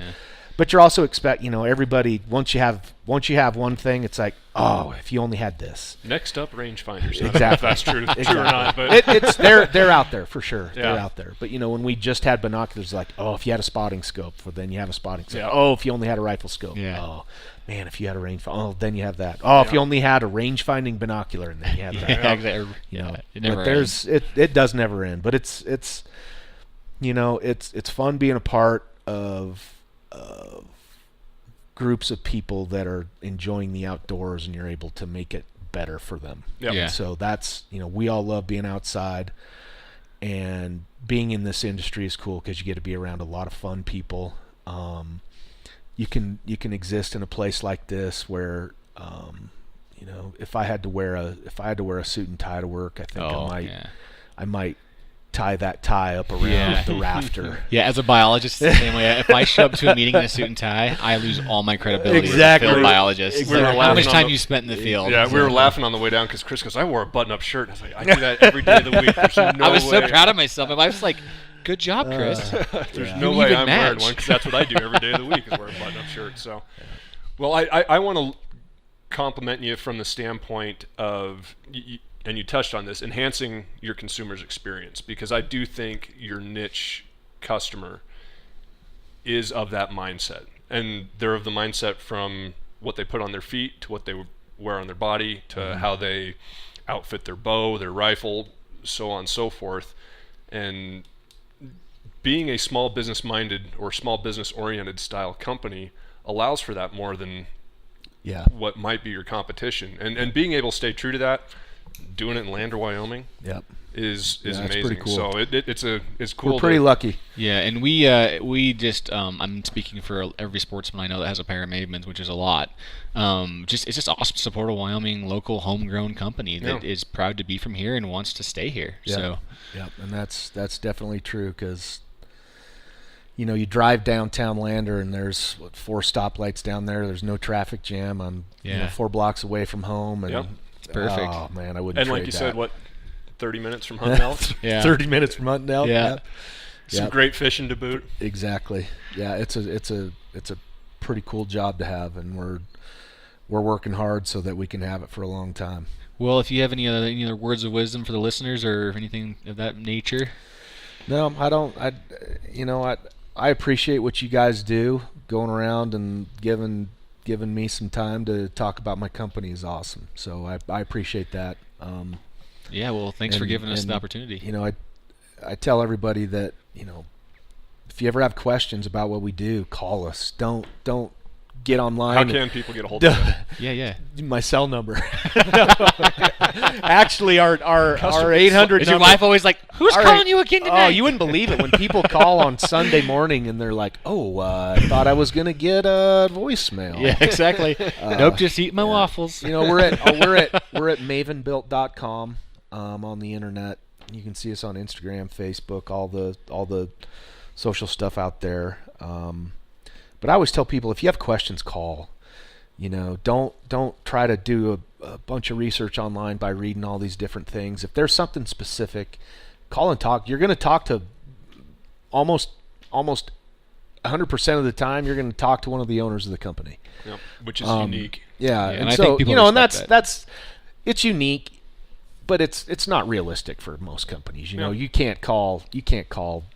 [SPEAKER 3] But you're also everybody, once you have one thing, it's like, oh, if you only had this.
[SPEAKER 1] Next up, rangefinders.
[SPEAKER 3] Exactly.
[SPEAKER 1] If that's true or not. But
[SPEAKER 3] They're out there for sure.
[SPEAKER 1] Yeah.
[SPEAKER 3] They're out there. But when we just had binoculars, like, oh, if you had a spotting scope, well, then you have a spotting scope.
[SPEAKER 1] Yeah.
[SPEAKER 3] Oh, if you only had a rifle scope.
[SPEAKER 2] Yeah.
[SPEAKER 3] Oh, man, if you had a then you have that. Oh, if you only had a range finding binocular, and then you have that.
[SPEAKER 2] Yeah, exactly. It never
[SPEAKER 3] But it does never end. But it's fun being a part of groups of people that are enjoying the outdoors, and you're able to make it better for them.
[SPEAKER 1] Yep.
[SPEAKER 2] Yeah.
[SPEAKER 3] So that's, we all love being outside, and being in this industry is cool because you get to be around a lot of fun people. You can exist in a place like this where, if I had to wear a suit and tie to work, I think I might tie that tie up around the rafter.
[SPEAKER 2] Yeah, as a biologist, it's the same way. If I show up to a meeting in a suit and tie, I lose all my credibility
[SPEAKER 3] Exactly.
[SPEAKER 2] as a field biologist.
[SPEAKER 1] Exactly.
[SPEAKER 2] Like, how much time you spent in the field?
[SPEAKER 1] Yeah, we were laughing on the way down because Chris goes, I wore a button-up shirt. I was like, I do that every day of the week. There's no
[SPEAKER 2] I was so
[SPEAKER 1] way.
[SPEAKER 2] proud of myself. My wife's like, good job, Chris.
[SPEAKER 1] There's
[SPEAKER 2] You
[SPEAKER 1] no way
[SPEAKER 2] even
[SPEAKER 1] I'm wearing
[SPEAKER 2] match.
[SPEAKER 1] one because that's what I do every day of the week is wear a button-up shirt. So, well, I want to compliment you from the standpoint of, and you touched on this, enhancing your consumer's experience, because I do think your niche customer is of that mindset, and they're of the mindset from what they put on their feet to what they wear on their body to how they outfit their bow, their rifle, so on and so forth. And being a small business minded or small business oriented style company allows for that more than what might be your competition, and being able to stay true to that, doing it in Lander, Wyoming, is amazing.
[SPEAKER 3] Pretty cool.
[SPEAKER 1] So it's cool.
[SPEAKER 3] We're pretty lucky.
[SPEAKER 2] Yeah, and we just I'm speaking for every sportsman I know that has a pair of Mavens, which is a lot. It's just awesome to support a Wyoming local homegrown company that is proud to be from here and wants to stay here.
[SPEAKER 3] Yeah.
[SPEAKER 2] So
[SPEAKER 3] and that's definitely true, because you drive downtown Lander and there's 4 stoplights down there. There's no traffic jam. I'm 4 blocks away from home, and
[SPEAKER 2] it's perfect.
[SPEAKER 3] Oh man, I wouldn't.
[SPEAKER 1] And
[SPEAKER 3] trade
[SPEAKER 1] like you
[SPEAKER 3] that.
[SPEAKER 1] said, what, 30 minutes from Huntnell?
[SPEAKER 3] 30 minutes from Huntnell.
[SPEAKER 2] Yeah.
[SPEAKER 1] Some great fishing to boot.
[SPEAKER 3] Exactly. Yeah, it's a pretty cool job to have, and we're working hard so that we can have it for a long time.
[SPEAKER 2] Well, if you have any other words of wisdom for the listeners or anything of that nature.
[SPEAKER 3] No, I don't. I appreciate what you guys do, going around and giving me some time to talk about my company is awesome. So I appreciate that.
[SPEAKER 2] Yeah, well, thanks for giving us the opportunity.
[SPEAKER 3] I tell everybody that, if you ever have questions about what we do, call us. Don't get online.
[SPEAKER 1] How can people get a hold of you?
[SPEAKER 2] Yeah.
[SPEAKER 3] My cell number. Actually, our 800
[SPEAKER 2] Is your
[SPEAKER 3] number.
[SPEAKER 2] wife always like, who's calling you again tonight?
[SPEAKER 3] Oh, you wouldn't believe it when people call on Sunday morning and they're like, "Oh, I thought I was gonna get a voicemail."
[SPEAKER 2] Yeah, exactly. Nope, just eat my waffles.
[SPEAKER 3] We're at Mavenbuilt.com on the internet. You can see us on Instagram, Facebook, all the social stuff out there. But I always tell people, if you have questions, call. Don't try to do a bunch of research online by reading all these different things. If there's something specific, call and talk. You're going to talk to almost 100% of the time. You're going to talk to one of the owners of the company.
[SPEAKER 1] Yep, which is unique.
[SPEAKER 3] Yeah,
[SPEAKER 2] and
[SPEAKER 3] and
[SPEAKER 2] I
[SPEAKER 3] so
[SPEAKER 2] think people
[SPEAKER 3] and
[SPEAKER 2] respect
[SPEAKER 3] that's it's unique. But it's not realistic for most companies. You can't call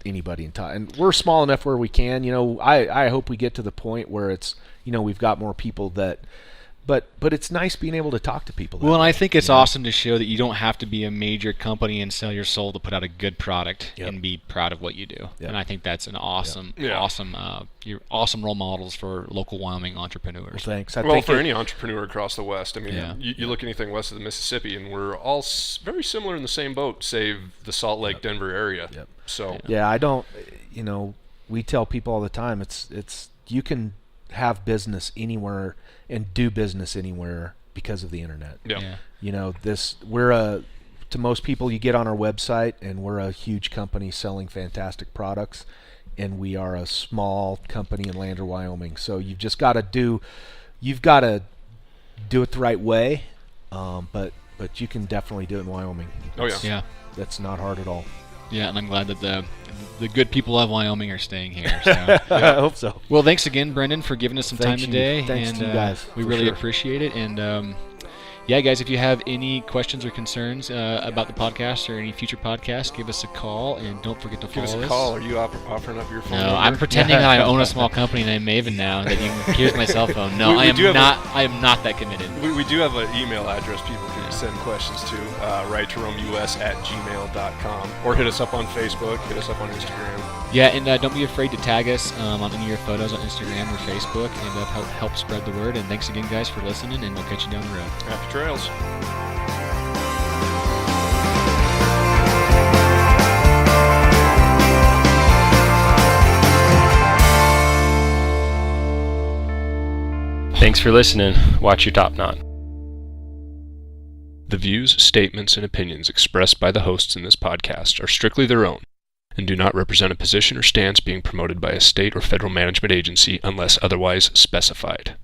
[SPEAKER 3] anybody and talk. And we're small enough where we can. I hope we get to the point where it's we've got more people that. But it's nice being able to talk to people.
[SPEAKER 2] Well, and I think it's awesome to show that you don't have to be a major company and sell your soul to put out a good product and be proud of what you do.
[SPEAKER 3] Yep.
[SPEAKER 2] And I think that's an awesome, you're awesome role models for local Wyoming entrepreneurs.
[SPEAKER 3] Well, thanks.
[SPEAKER 1] For any entrepreneur across the West, I mean, you look anything west of the Mississippi, and we're all very similar in the same boat, save the Salt Lake, Denver area.
[SPEAKER 3] Yep.
[SPEAKER 1] So
[SPEAKER 3] I don't. We tell people all the time, it's you can have business anywhere and do business anywhere because of the internet.
[SPEAKER 1] Yeah.
[SPEAKER 3] To most people, you get on our website and we're a huge company selling fantastic products, and we are a small company in Lander, Wyoming. So you've got to do it the right way, but you can definitely do it in Wyoming.
[SPEAKER 1] Oh yeah.
[SPEAKER 2] Yeah.
[SPEAKER 3] That's not hard at all.
[SPEAKER 2] Yeah, and I'm glad that the good people of Wyoming are staying here. So.
[SPEAKER 3] I hope so.
[SPEAKER 2] Well, thanks again, Brendon, for giving us some
[SPEAKER 3] Thanks
[SPEAKER 2] time
[SPEAKER 3] you.
[SPEAKER 2] today.
[SPEAKER 3] Thanks
[SPEAKER 2] and,
[SPEAKER 3] to you guys,
[SPEAKER 2] We
[SPEAKER 3] for
[SPEAKER 2] really
[SPEAKER 3] sure.
[SPEAKER 2] appreciate it. And yeah, guys, if you have any questions or concerns about the podcast or any future podcasts, give us a call, and don't forget to follow
[SPEAKER 1] Give
[SPEAKER 2] us.
[SPEAKER 1] us a call. Are you offering up your phone
[SPEAKER 2] No,
[SPEAKER 1] number?
[SPEAKER 2] I'm pretending that I own a small company named Maven now. That here's my cell phone. No,
[SPEAKER 1] We
[SPEAKER 2] I
[SPEAKER 1] do have
[SPEAKER 2] I am not that committed.
[SPEAKER 1] We do have an email address people can send questions to, rightToRoamUS@gmail.com, or hit us up on Facebook, hit us up on Instagram.
[SPEAKER 2] Yeah, and don't be afraid to tag us on any of your photos on Instagram or Facebook, and help spread the word. And thanks again, guys, for listening, and we'll catch you down the road.
[SPEAKER 1] Happy trails.
[SPEAKER 5] Thanks for listening. Watch your top knot.
[SPEAKER 1] The views, statements, and opinions expressed by the hosts in this podcast are strictly their own and do not represent a position or stance being promoted by a state or federal management agency unless otherwise specified.